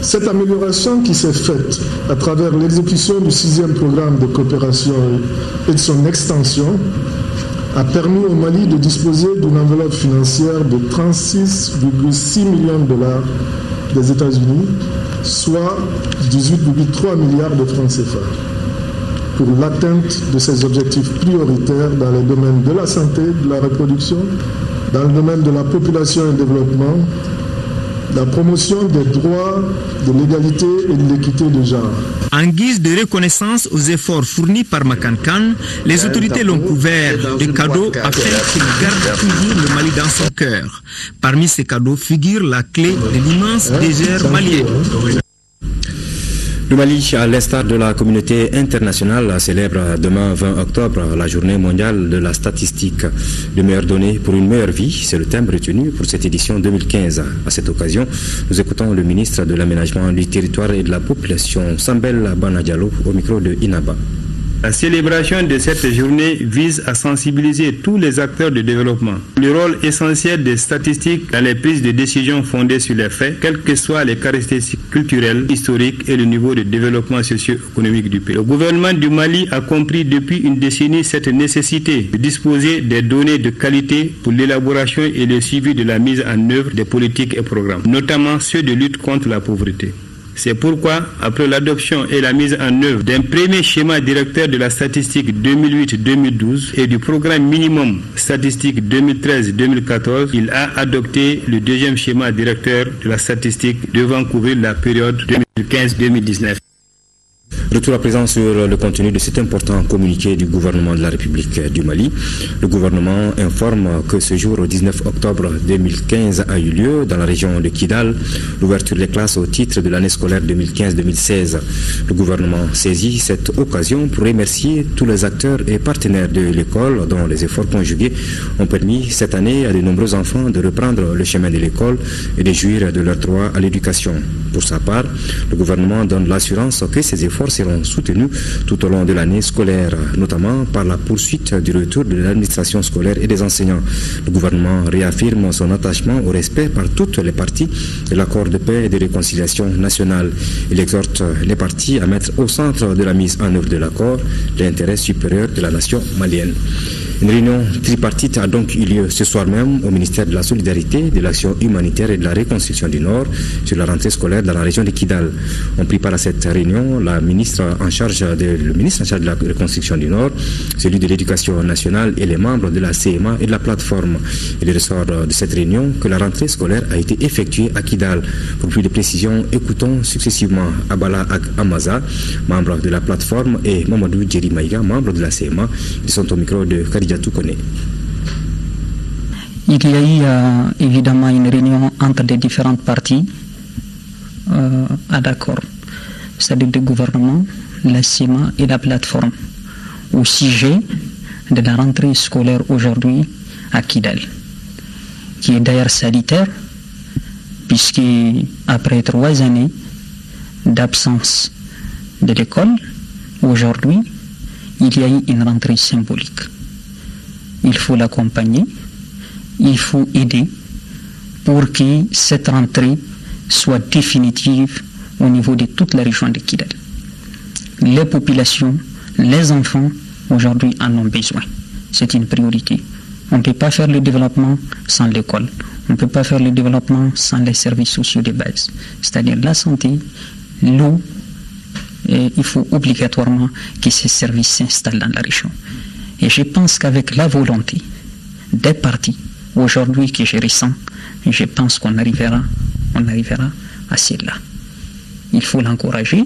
Cette amélioration qui s'est faite à travers l'exécution du 6e programme de coopération et de son extension a permis au Mali de disposer d'une enveloppe financière de 36,6 millions de dollars des États-Unis, soit 18,3 milliards de francs CFA, pour l'atteinte de ses objectifs prioritaires dans les domaines de la santé, de la reproduction, dans le domaine de la population et du développement, la promotion des droits, de l'égalité et de l'équité de genre. En guise de reconnaissance aux efforts fournis par Makan Kane, les autorités l'ont couvert de cadeaux afin qu'il garde toujours le Mali dans son cœur. Parmi ces cadeaux figure la clé de l'immense désert malien. Le Mali, à l'instar de la communauté internationale, célèbre demain 20 octobre la journée mondiale de la statistique. De meilleures données pour une meilleure vie, c'est le thème retenu pour cette édition 2015. À cette occasion, nous écoutons le ministre de l'Aménagement du Territoire et de la Population, Sambel Banadialo, au micro de Inaba. La célébration de cette journée vise à sensibiliser tous les acteurs de développement. Le rôle essentiel des statistiques dans les prises de décisions fondées sur les faits, quelles que soient les caractéristiques culturelles, historiques et le niveau de développement socio-économique du pays. Le gouvernement du Mali a compris depuis une décennie cette nécessité de disposer des données de qualité pour l'élaboration et le suivi de la mise en œuvre des politiques et programmes, notamment ceux de lutte contre la pauvreté. C'est pourquoi, après l'adoption et la mise en œuvre d'un premier schéma directeur de la statistique 2008-2012 et du programme minimum statistique 2013-2014, il a adopté le deuxième schéma directeur de la statistique devant couvrir la période 2015-2019. Retour à présent sur le contenu de cet important communiqué du gouvernement de la République du Mali. Le gouvernement informe que ce jour, 19 octobre 2015, a eu lieu dans la région de Kidal l'ouverture des classes au titre de l'année scolaire 2015-2016. Le gouvernement saisit cette occasion pour remercier tous les acteurs et partenaires de l'école dont les efforts conjugués ont permis cette année à de nombreux enfants de reprendre le chemin de l'école et de jouir de leur droit à l'éducation. Pour sa part, le gouvernement donne l'assurance que ces efforts seront soutenus tout au long de l'année scolaire, notamment par la poursuite du retour de l'administration scolaire et des enseignants. Le gouvernement réaffirme son attachement au respect par toutes les parties de l'accord de paix et de réconciliation nationale. Il exhorte les parties à mettre au centre de la mise en œuvre de l'accord l'intérêt supérieur de la nation malienne. Une réunion tripartite a donc eu lieu ce soir même au ministère de la Solidarité, de l'Action humanitaire et de la Reconstruction du Nord sur la rentrée scolaire dans la région de Kidal. On prit part à cette réunion le ministre en charge de la Reconstruction du Nord, celui de l'Éducation nationale et les membres de la CMA et de la plateforme. Il ressort de cette réunion que la rentrée scolaire a été effectuée à Kidal. Pour plus de précisions, écoutons successivement Abala Amaza, membre de la plateforme, et Mamadou Djeri Maïga, membre de la CMA. Ils sont au micro de Khadija Toukoné. Il y a eu évidemment une réunion entre les différentes parties à d'accord, c'est-à-dire le gouvernement, la CIMA et la plateforme, au sujet de la rentrée scolaire aujourd'hui à Kidal, qui est d'ailleurs salutaire, puisque après 3 années d'absence de l'école, aujourd'hui, il y a eu une rentrée symbolique. Il faut l'accompagner, il faut aider pour que cette rentrée soit définitive au niveau de toute la région de Kidal. Les populations, les enfants, aujourd'hui en ont besoin. C'est une priorité. On ne peut pas faire le développement sans l'école. On ne peut pas faire le développement sans les services sociaux de base, c'est-à-dire la santé, l'eau. Et il faut obligatoirement que ces services s'installent dans la région. Et je pense qu'avec la volonté des partis, aujourd'hui que je ressens, je pense qu'on arrivera à cela. Il faut l'encourager.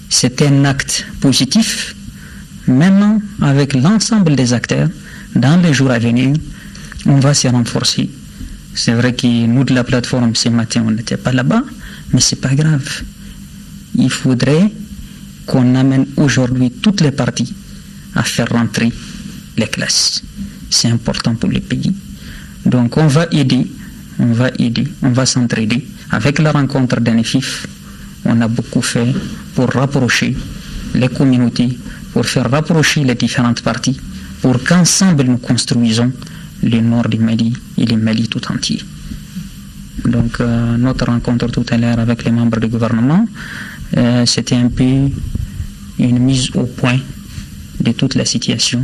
C'est un acte positif. Maintenant, avec l'ensemble des acteurs, dans les jours à venir, on va se renforcer. C'est vrai que nous de la plateforme, ce matin, on n'était pas là-bas, mais ce n'est pas grave. Il faudrait qu'on amène aujourd'hui toutes les parties à faire rentrer les classes. C'est important pour le pays. Donc on va aider, on va s'entraider. Avec la rencontre d'ANEFIF, on a beaucoup fait pour rapprocher les communautés, pour faire rapprocher les différentes parties, pour qu'ensemble nous construisons le nord du Mali et le Mali tout entier. Donc notre rencontre tout à l'heure avec les membres du gouvernement, c'était un peu une mise au point de toute la situation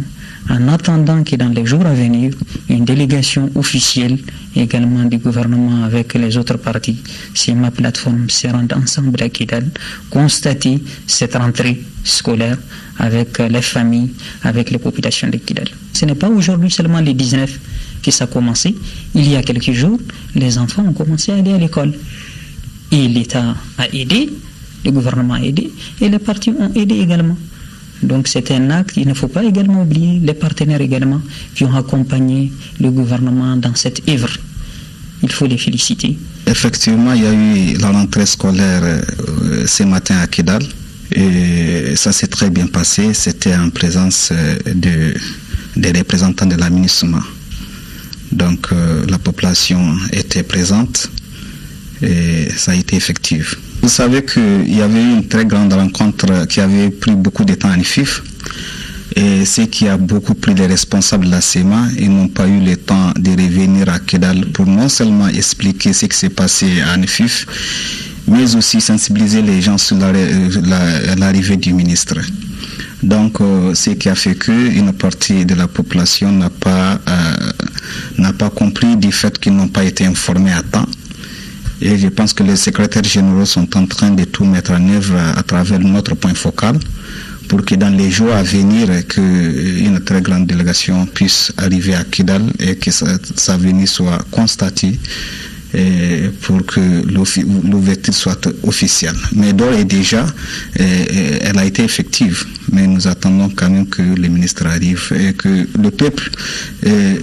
en attendant que dans les jours à venir, une délégation officielle également du gouvernement avec les autres partis, c'est ma plateforme, se rendent ensemble à Kidal, constater cette rentrée scolaire avec les familles, avec les populations de Kidal. Ce n'est pas aujourd'hui seulement les 19 que ça a commencé. Il y a quelques jours, les enfants ont commencé à aller à l'école. Et l'État a aidé, le gouvernement a aidé, et les partis ont aidé également. Donc c'est un acte, il ne faut pas également oublier les partenaires également qui ont accompagné le gouvernement dans cette œuvre. Il faut les féliciter. Effectivement, il y a eu la rentrée scolaire ce matin à Kidal et ça s'est très bien passé. C'était en présence des représentants de l'aménagement. Donc la population était présente et ça a été effectif. Vous savez qu'il y avait eu une très grande rencontre qui avait pris beaucoup de temps à Nifif. Et ce qui a beaucoup pris les responsables de la CEMA, ils n'ont pas eu le temps de revenir à Kidal pour non seulement expliquer ce qui s'est passé à Nifif, mais aussi sensibiliser les gens sur l'arrivée du ministre. Donc, ce qui a fait qu'une partie de la population n'a pas compris du fait qu'ils n'ont pas été informés à temps. Et je pense que les secrétaires généraux sont en train de tout mettre en œuvre à travers notre point focal pour que dans les jours à venir, qu'une très grande délégation puisse arriver à Kidal et que sa venue soit constatée et pour que l'ouverture soit officielle. Mais d'ores et déjà, elle a été effective. Mais nous attendons quand même que le ministre arrive et que le peuple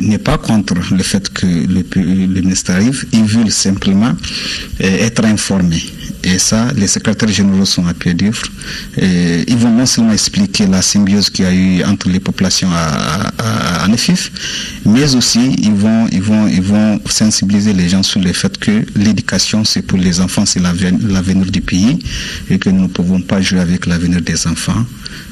n'est pas contre le fait que le ministre arrive. Ils veulent simplement être informés. Et ça, les secrétaires généraux sont à pied d'œuvre. Ils vont non seulement expliquer la symbiose qu'il y a eu entre les populations à Nefif, mais aussi ils vont sensibiliser les gens sur le fait que l'éducation, c'est pour les enfants, c'est l'avenir du pays, et que nous ne pouvons pas jouer avec l'avenir des enfants.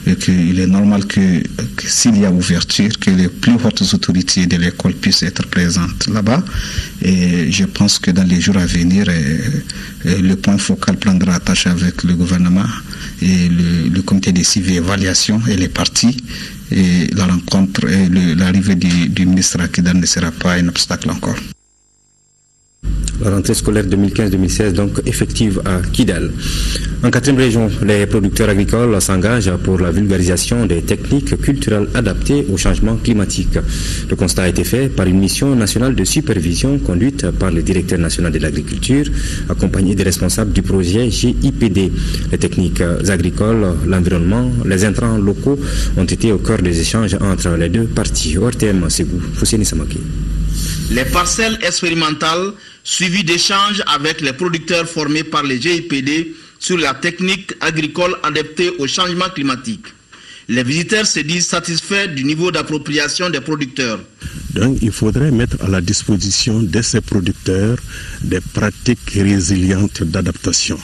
Et qu'il est normal que s'il y a ouverture, que les plus hautes autorités de l'école puissent être présentes là-bas. Et je pense que dans les jours à venir, le point focal prendra attache avec le gouvernement et le comité de suivi et évaluation et les partis. Et la rencontre et l'arrivée du ministre à Kidal ne sera pas un obstacle encore. La rentrée scolaire 2015-2016 donc effective à Kidal. En 4e région, les producteurs agricoles s'engagent pour la vulgarisation des techniques culturelles adaptées au changement climatique. Le constat a été fait par une mission nationale de supervision conduite par le directeur national de l'agriculture, accompagné des responsables du projet GIPD. Les techniques agricoles, l'environnement, les intrants locaux ont été au cœur des échanges entre les deux parties. ORTM, Ségou, Fousseni Samake. Les parcelles expérimentales suivies d'échanges avec les producteurs formés par les GIPD sur la technique agricole adaptée au changement climatique. Les visiteurs se disent satisfaits du niveau d'appropriation des producteurs. Donc il faudrait mettre à la disposition de ces producteurs des pratiques résilientes d'adaptation,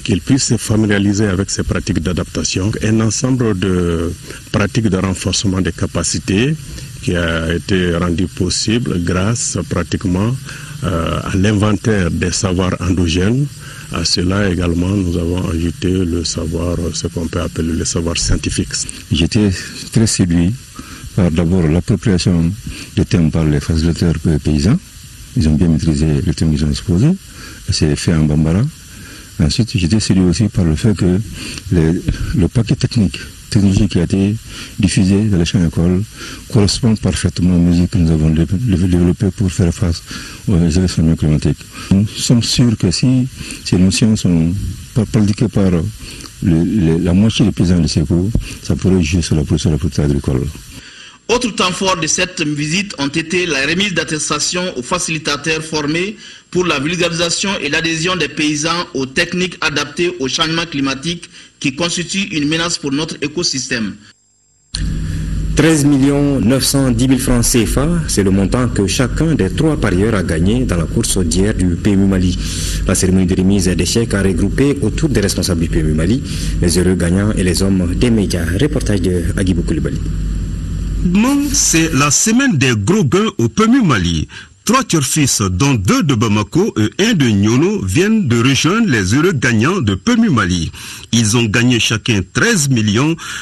qu'ils puissent se familiariser avec ces pratiques d'adaptation, un ensemble de pratiques de renforcement des capacités qui a été rendu possible grâce pratiquement à l'inventaire des savoirs endogènes. À cela également, nous avons ajouté le savoir, ce qu'on peut appeler le savoir scientifique. J'étais très séduit par d'abord l'appropriation des thèmes par les facilitateurs paysans. Ils ont bien maîtrisé le thème qu'ils ont exposé. C'est fait en bambara. Ensuite, j'étais séduit aussi par le fait que le paquet technologique qui a été diffusé dans les champs d'école correspond parfaitement aux mesures que nous avons développées pour faire face aux événements climatiques. Nous sommes sûrs que si ces notions sont pratiquées par la moitié des paysans de Ségou, ça pourrait jouer sur la production agricole. Autre temps fort de cette visite ont été la remise d'attestations aux facilitateurs formés pour la vulgarisation et l'adhésion des paysans aux techniques adaptées au changement climatique qui constituent une menace pour notre écosystème. 13 910 000 francs CFA, c'est le montant que chacun des 3 parieurs a gagné dans la course d'hier du PMU Mali. La cérémonie de remise des chèques a regroupé autour des responsables du PMU Mali les heureux gagnants et les hommes des médias. Reportage de Agibou Koulibaly. C'est la semaine des gros gains au PMU Mali. 3 turfistes, dont 2 de Bamako et 1 de Nyono, viennent de rejoindre les heureux gagnants de Pemu Mali. Ils ont gagné chacun 13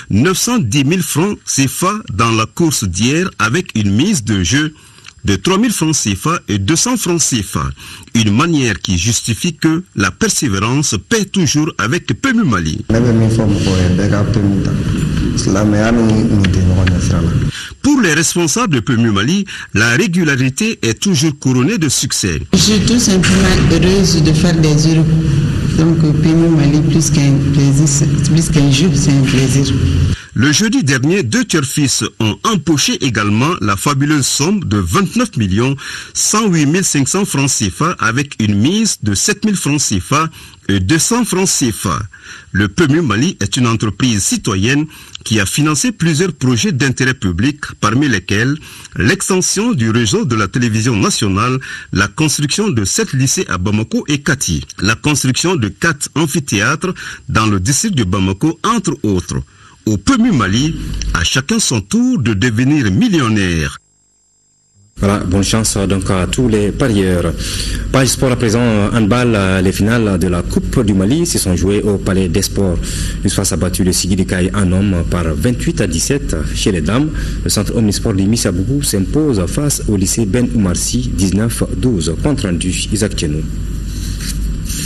910 000 francs CFA dans la course d'hier avec une mise de jeu de 3 000 francs CFA et 200 francs CFA. Une manière qui justifie que la persévérance paie toujours avec Pemu Mali. Pour les responsables de Pemu Mali, la régularité est toujours couronnée de succès. Je suis tout simplement heureuse de faire des heureux. Donc Pemu Mali, plus qu'un plaisir, plus qu'un jeu, c'est un plaisir. Le jeudi dernier, 2 turfistes ont empoché également la fabuleuse somme de 29 108 500 francs CFA avec une mise de 7 000 francs CFA et 200 francs CFA. Le Pemu Mali est une entreprise citoyenne qui a financé plusieurs projets d'intérêt public, parmi lesquels l'extension du réseau de la télévision nationale, la construction de 7 lycées à Bamako et Kati, la construction de 4 amphithéâtres dans le district de Bamako, entre autres. Au Pemu Mali, à chacun son tour de devenir millionnaire. Voilà, bonne chance donc à tous les parieurs. Page sport à présent, handball, les finales de la Coupe du Mali se sont jouées au Palais des Sports. L'USFAS a battu le Sigui de Caille en homme par 28-17 chez les dames. Le centre omnisport de Missabougou s'impose face au lycée Ben Oumarsi 19-12. Compte rendu Isaac Tchenou.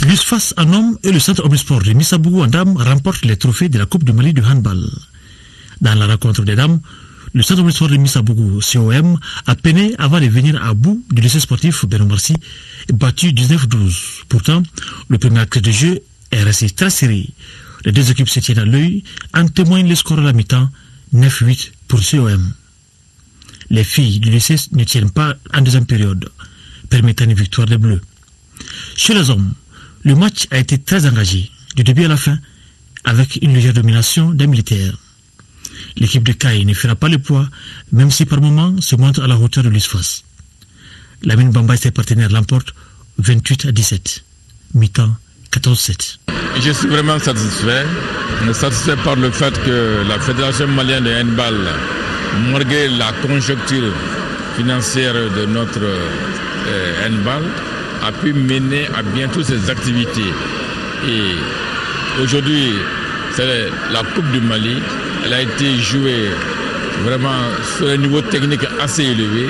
L'USFAS en homme et le centre omnisport de Missabougou en dames remportent les trophées de la Coupe du Mali du handball. Dans la rencontre des dames, le centre omnisport de Missabougou, COM, a peiné avant de venir à bout du lycée sportif Ben Oumarsi, battu 19-12. Pourtant, le premier acte de jeu est resté très serré. Les deux équipes se tiennent à l'œil, en témoigne le score à la mi-temps, 9-8 pour COM. Les filles du lycée ne tiennent pas en deuxième période, permettant une victoire des Bleus. Chez les hommes, le match a été très engagé, du début à la fin, avec une légère domination des militaires. L'équipe de Caille ne fera pas le poids, même si par moments se montre à la hauteur de l'USFAS. Lamine Bamba et ses partenaires l'emportent 28-17. Mi-temps 14-7. Je suis vraiment satisfait par le fait que la Fédération malienne de handball, malgré la conjoncture financière de notre handball, a pu mener à bien toutes ses activités. Et aujourd'hui, c'est la Coupe du Mali. Elle a été jouée vraiment sur un niveau technique assez élevé.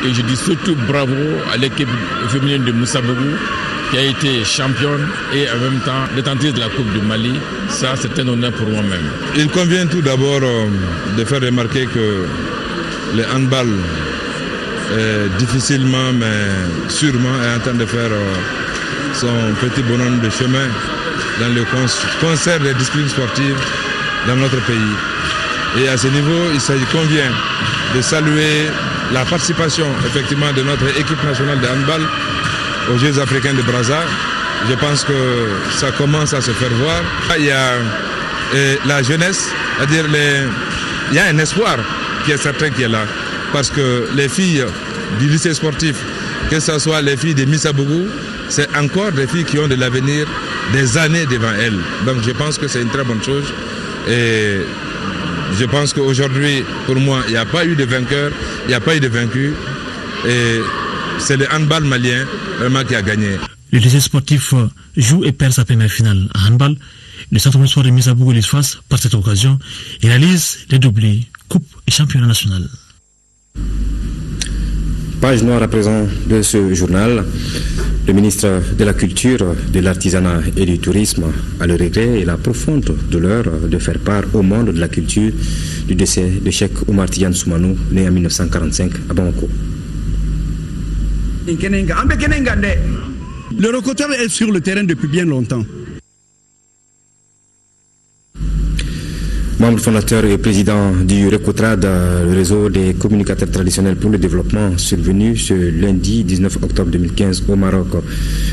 Et je dis surtout bravo à l'équipe féminine de Missabougou qui a été championne et en même temps détentrice de la Coupe du Mali. Ça, c'est un honneur pour moi-même. Il convient tout d'abord de faire remarquer que le handball difficilement mais sûrement est en train de faire son petit bonhomme de chemin dans le concert des disciplines sportives dans notre pays. Et à ce niveau, il convient de saluer la participation effectivement de notre équipe nationale de handball aux Jeux africains de Brazza. Je pense que ça commence à se faire voir. Il y a la jeunesse, c'est-à-dire il y a un espoir qui est certain qui est là. Parce que les filles du lycée sportif, que ce soit les filles de Missabougou, c'est encore des filles qui ont de l'avenir, des années devant elles. Donc je pense que c'est une très bonne chose. Et je pense qu'aujourd'hui, pour moi, il n'y a pas eu de vainqueur, il n'y a pas eu de vaincu. Et c'est le handball malien vraiment qui a gagné. Le lycée sportif joue et perd sa première finale en handball. Le centre omnisport de Missabougou et l'USFAS, par cette occasion, réalise les doublés, coupe et championnat national. Page noire à présent de ce journal. Le ministre de la Culture, de l'Artisanat et du Tourisme a le regret et la profonde douleur de faire part au monde de la culture du décès de Cheikh Oumar Tidiane Soumanou, né en 1945 à Bamako. Le recruteur est sur le terrain depuis bien longtemps. Membre fondateur et président du RECOTRAD, le réseau des communicateurs traditionnels pour le développement, survenu ce lundi 19 octobre 2015 au Maroc.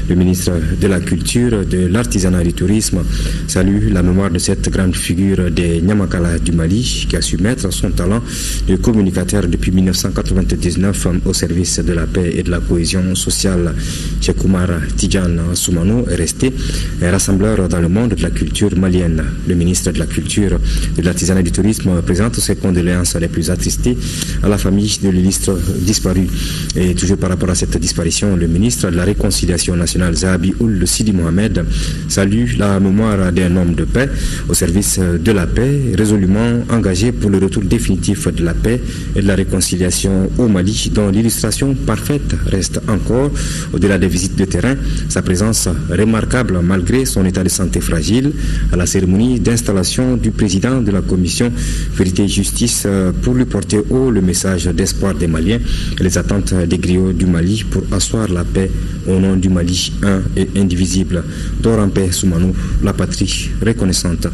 Le ministre de la Culture, de l'Artisanat et du Tourisme salue la mémoire de cette grande figure des Nyamakala du Mali qui a su mettre son talent de communicateur depuis 1999 au service de la paix et de la cohésion sociale. Cheikh Oumar Tidiane Soumanou est resté un rassembleur dans le monde de la culture malienne. Le ministre de la Culture, de de l'artisanat et du tourisme présente ses condoléances les plus attristées à la famille de l'illustre disparu. Et toujours par rapport à cette disparition, le ministre de la Réconciliation nationale, Zahabi Ould Sidi Mohamed, salue la mémoire d'un homme de paix au service de la paix, résolument engagé pour le retour définitif de la paix et de la réconciliation au Mali, dont l'illustration parfaite reste encore, au-delà des visites de terrain, sa présence remarquable malgré son état de santé fragile à la cérémonie d'installation du président de la commission Vérité et Justice pour lui porter haut le message d'espoir des Maliens et les attentes des griots du Mali pour asseoir la paix au nom du Mali un et indivisible. Dors en paix, Soumanou, la patrie reconnaissante.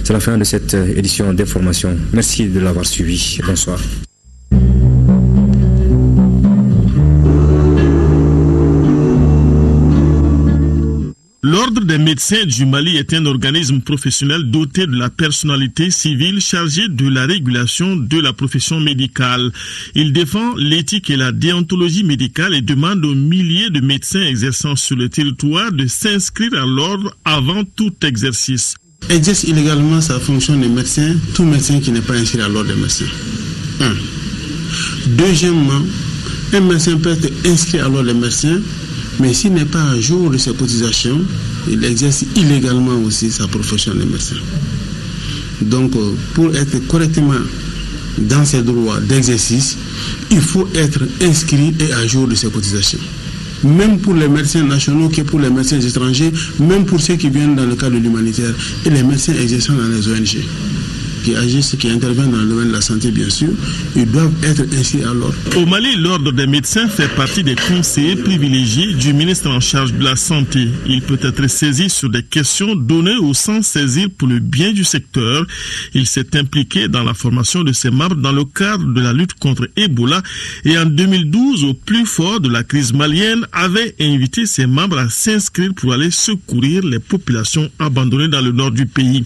C'est la fin de cette édition d'information. Merci de l'avoir suivi. Bonsoir. L'Ordre des médecins du Mali est un organisme professionnel doté de la personnalité civile chargée de la régulation de la profession médicale. Il défend l'éthique et la déontologie médicale et demande aux milliers de médecins exerçant sur le territoire de s'inscrire à l'ordre avant tout exercice. Exerce illégalement sa fonction de médecin, tout médecin qui n'est pas inscrit à l'ordre des médecins. Deuxièmement, un médecin peut être inscrit à l'ordre des médecins, mais s'il n'est pas à jour de ses cotisations, il exerce illégalement aussi sa profession de médecin. Donc, pour être correctement dans ses droits d'exercice, il faut être inscrit et à jour de ses cotisations. Même pour les médecins nationaux que pour les médecins étrangers, même pour ceux qui viennent dans le cadre de l'humanitaire et les médecins exerçant dans les ONG. Qui agissent, qui interviennent dans le domaine de la santé, bien sûr, ils doivent être inscrits à l'ordre. Au Mali, l'ordre des médecins fait partie des conseillers privilégiés du ministre en charge de la santé. Il peut être saisi sur des questions données ou sans saisir pour le bien du secteur. Il s'est impliqué dans la formation de ses membres dans le cadre de la lutte contre Ebola et en 2012, au plus fort de la crise malienne, avait invité ses membres à s'inscrire pour aller secourir les populations abandonnées dans le nord du pays.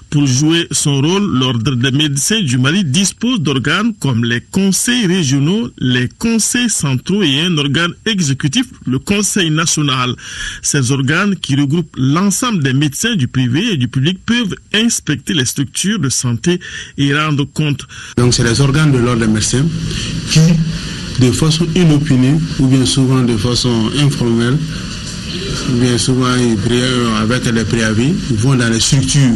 Pour jouer son rôle, l'Ordre des médecins du Mali dispose d'organes comme les conseils régionaux, les conseils centraux et un organe exécutif, le Conseil national. Ces organes qui regroupent l'ensemble des médecins du privé et du public peuvent inspecter les structures de santé et rendre compte. Donc c'est les organes de l'Ordre des médecins qui, de façon inopinée ou bien souvent de façon informelle, bien souvent avec les préavis, vont dans les structures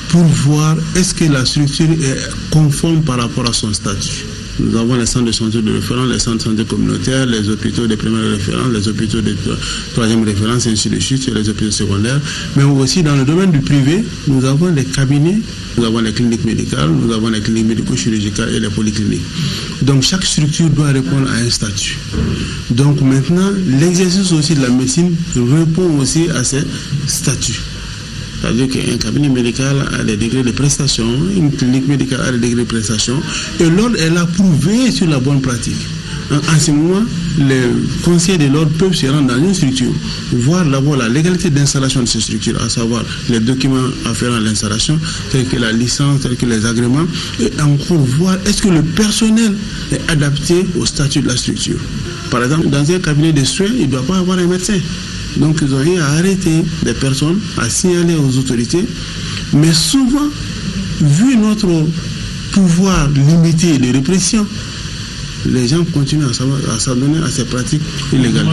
pour voir est-ce que la structure est conforme par rapport à son statut. Nous avons les centres de santé de référence, les centres de santé communautaires, les hôpitaux de première référence, les hôpitaux de troisième référence, et ainsi de suite, et les hôpitaux secondaires. Mais aussi dans le domaine du privé, nous avons les cabinets, nous avons les cliniques médicales, nous avons les cliniques médico-chirurgicales et les polycliniques. Donc chaque structure doit répondre à un statut. Donc maintenant, l'exercice aussi de la médecine répond aussi à ces statuts. C'est-à-dire qu'un cabinet médical a des degrés de prestation, une clinique médicale a des degrés de prestation, et l'ordre est là pour veiller sur la bonne pratique. En ce moment, les conseillers de l'ordre peuvent se rendre dans une structure, voir d'abord la légalité d'installation de ces structures, à savoir les documents afférents à l'installation, tels que la licence, tels que les agréments, et encore voir est-ce que le personnel est adapté au statut de la structure. Par exemple, dans un cabinet de soins, il ne doit pas avoir un médecin. Donc ils ont eu à arrêter des personnes, à signaler aux autorités. Mais souvent, vu notre pouvoir limité de répression, les gens continuent à s'adonner à ces pratiques illégales.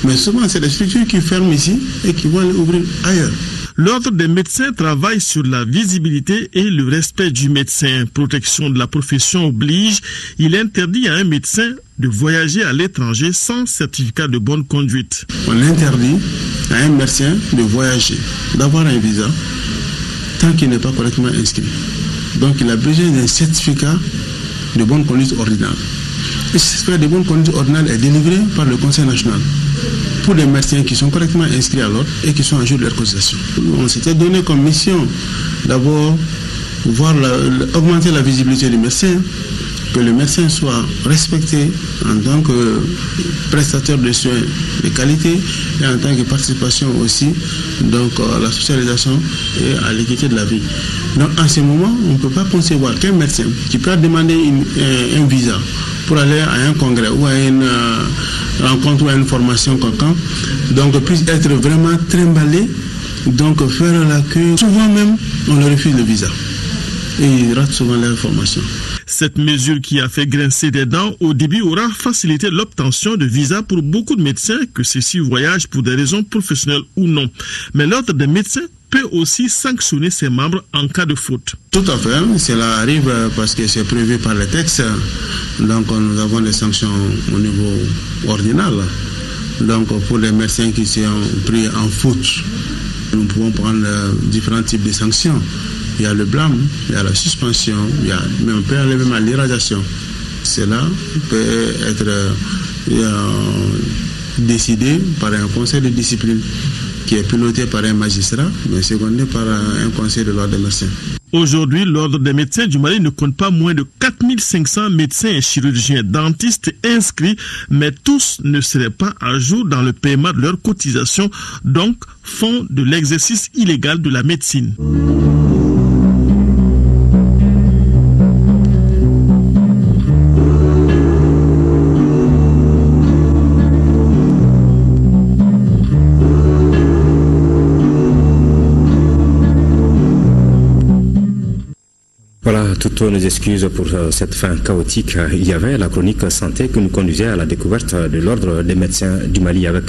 Mais souvent, c'est des structures qui ferment ici et qui vont aller ouvrir ailleurs. L'Ordre des médecins travaille sur la visibilité et le respect du médecin. Protection de la profession oblige. Il interdit à un médecin de voyager à l'étranger sans certificat de bonne conduite. On interdit à un médecin de voyager, d'avoir un visa, tant qu'il n'est pas correctement inscrit. Donc il a besoin d'un certificat de bonne conduite ordinale. Et ce certificat de bonne conduite ordinale est délivré par le Conseil national pour les médecins qui sont correctement inscrits à l'ordre et qui sont à jour de leur cotisation. On s'était donné comme mission d'abord augmenter la visibilité du médecin, que le médecin soit respecté en tant que prestataire de soins de qualité et en tant que participation aussi donc à la socialisation et à l'équité de la vie. Donc en ce moment, on ne peut pas concevoir qu'un médecin qui peut demander un visa pour aller à un congrès ou à une rencontre ou à une formation quelconque, donc puisse être vraiment trimballé, donc faire la queue. Souvent même, on leur refuse le visa. et ils ratent souvent leur formation. Cette mesure qui a fait grincer des dents au début aura facilité l'obtention de visas pour beaucoup de médecins, que ceux-ci voyagent pour des raisons professionnelles ou non. Mais l'ordre des médecins peut aussi sanctionner ses membres en cas de faute. Tout à fait, cela arrive parce que c'est prévu par les textes. Donc nous avons des sanctions au niveau ordinal. Donc pour les médecins qui sont pris en faute, nous pouvons prendre différents types de sanctions. Il y a le blâme, il y a la suspension, on peut aller même à l'irradiation. Cela peut être décidé par un conseil de discipline qui est piloté par un magistrat, mais secondé par un conseil de l'ordre des médecins. Aujourd'hui, l'ordre des médecins du Mali ne compte pas moins de 4500 médecins et chirurgiens dentistes inscrits, mais tous ne seraient pas à jour dans le paiement de leurs cotisations, donc font de l'exercice illégal de la médecine. Voilà, toutes nos excuses pour cette fin chaotique. Il y avait la chronique santé qui nous conduisait à la découverte de l'ordre des médecins du Mali avec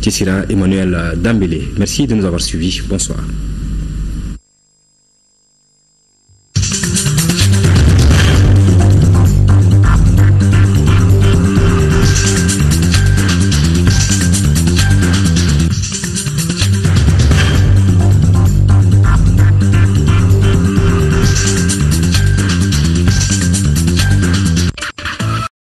Tissira Emmanuel Dambélé. Merci de nous avoir suivis. Bonsoir.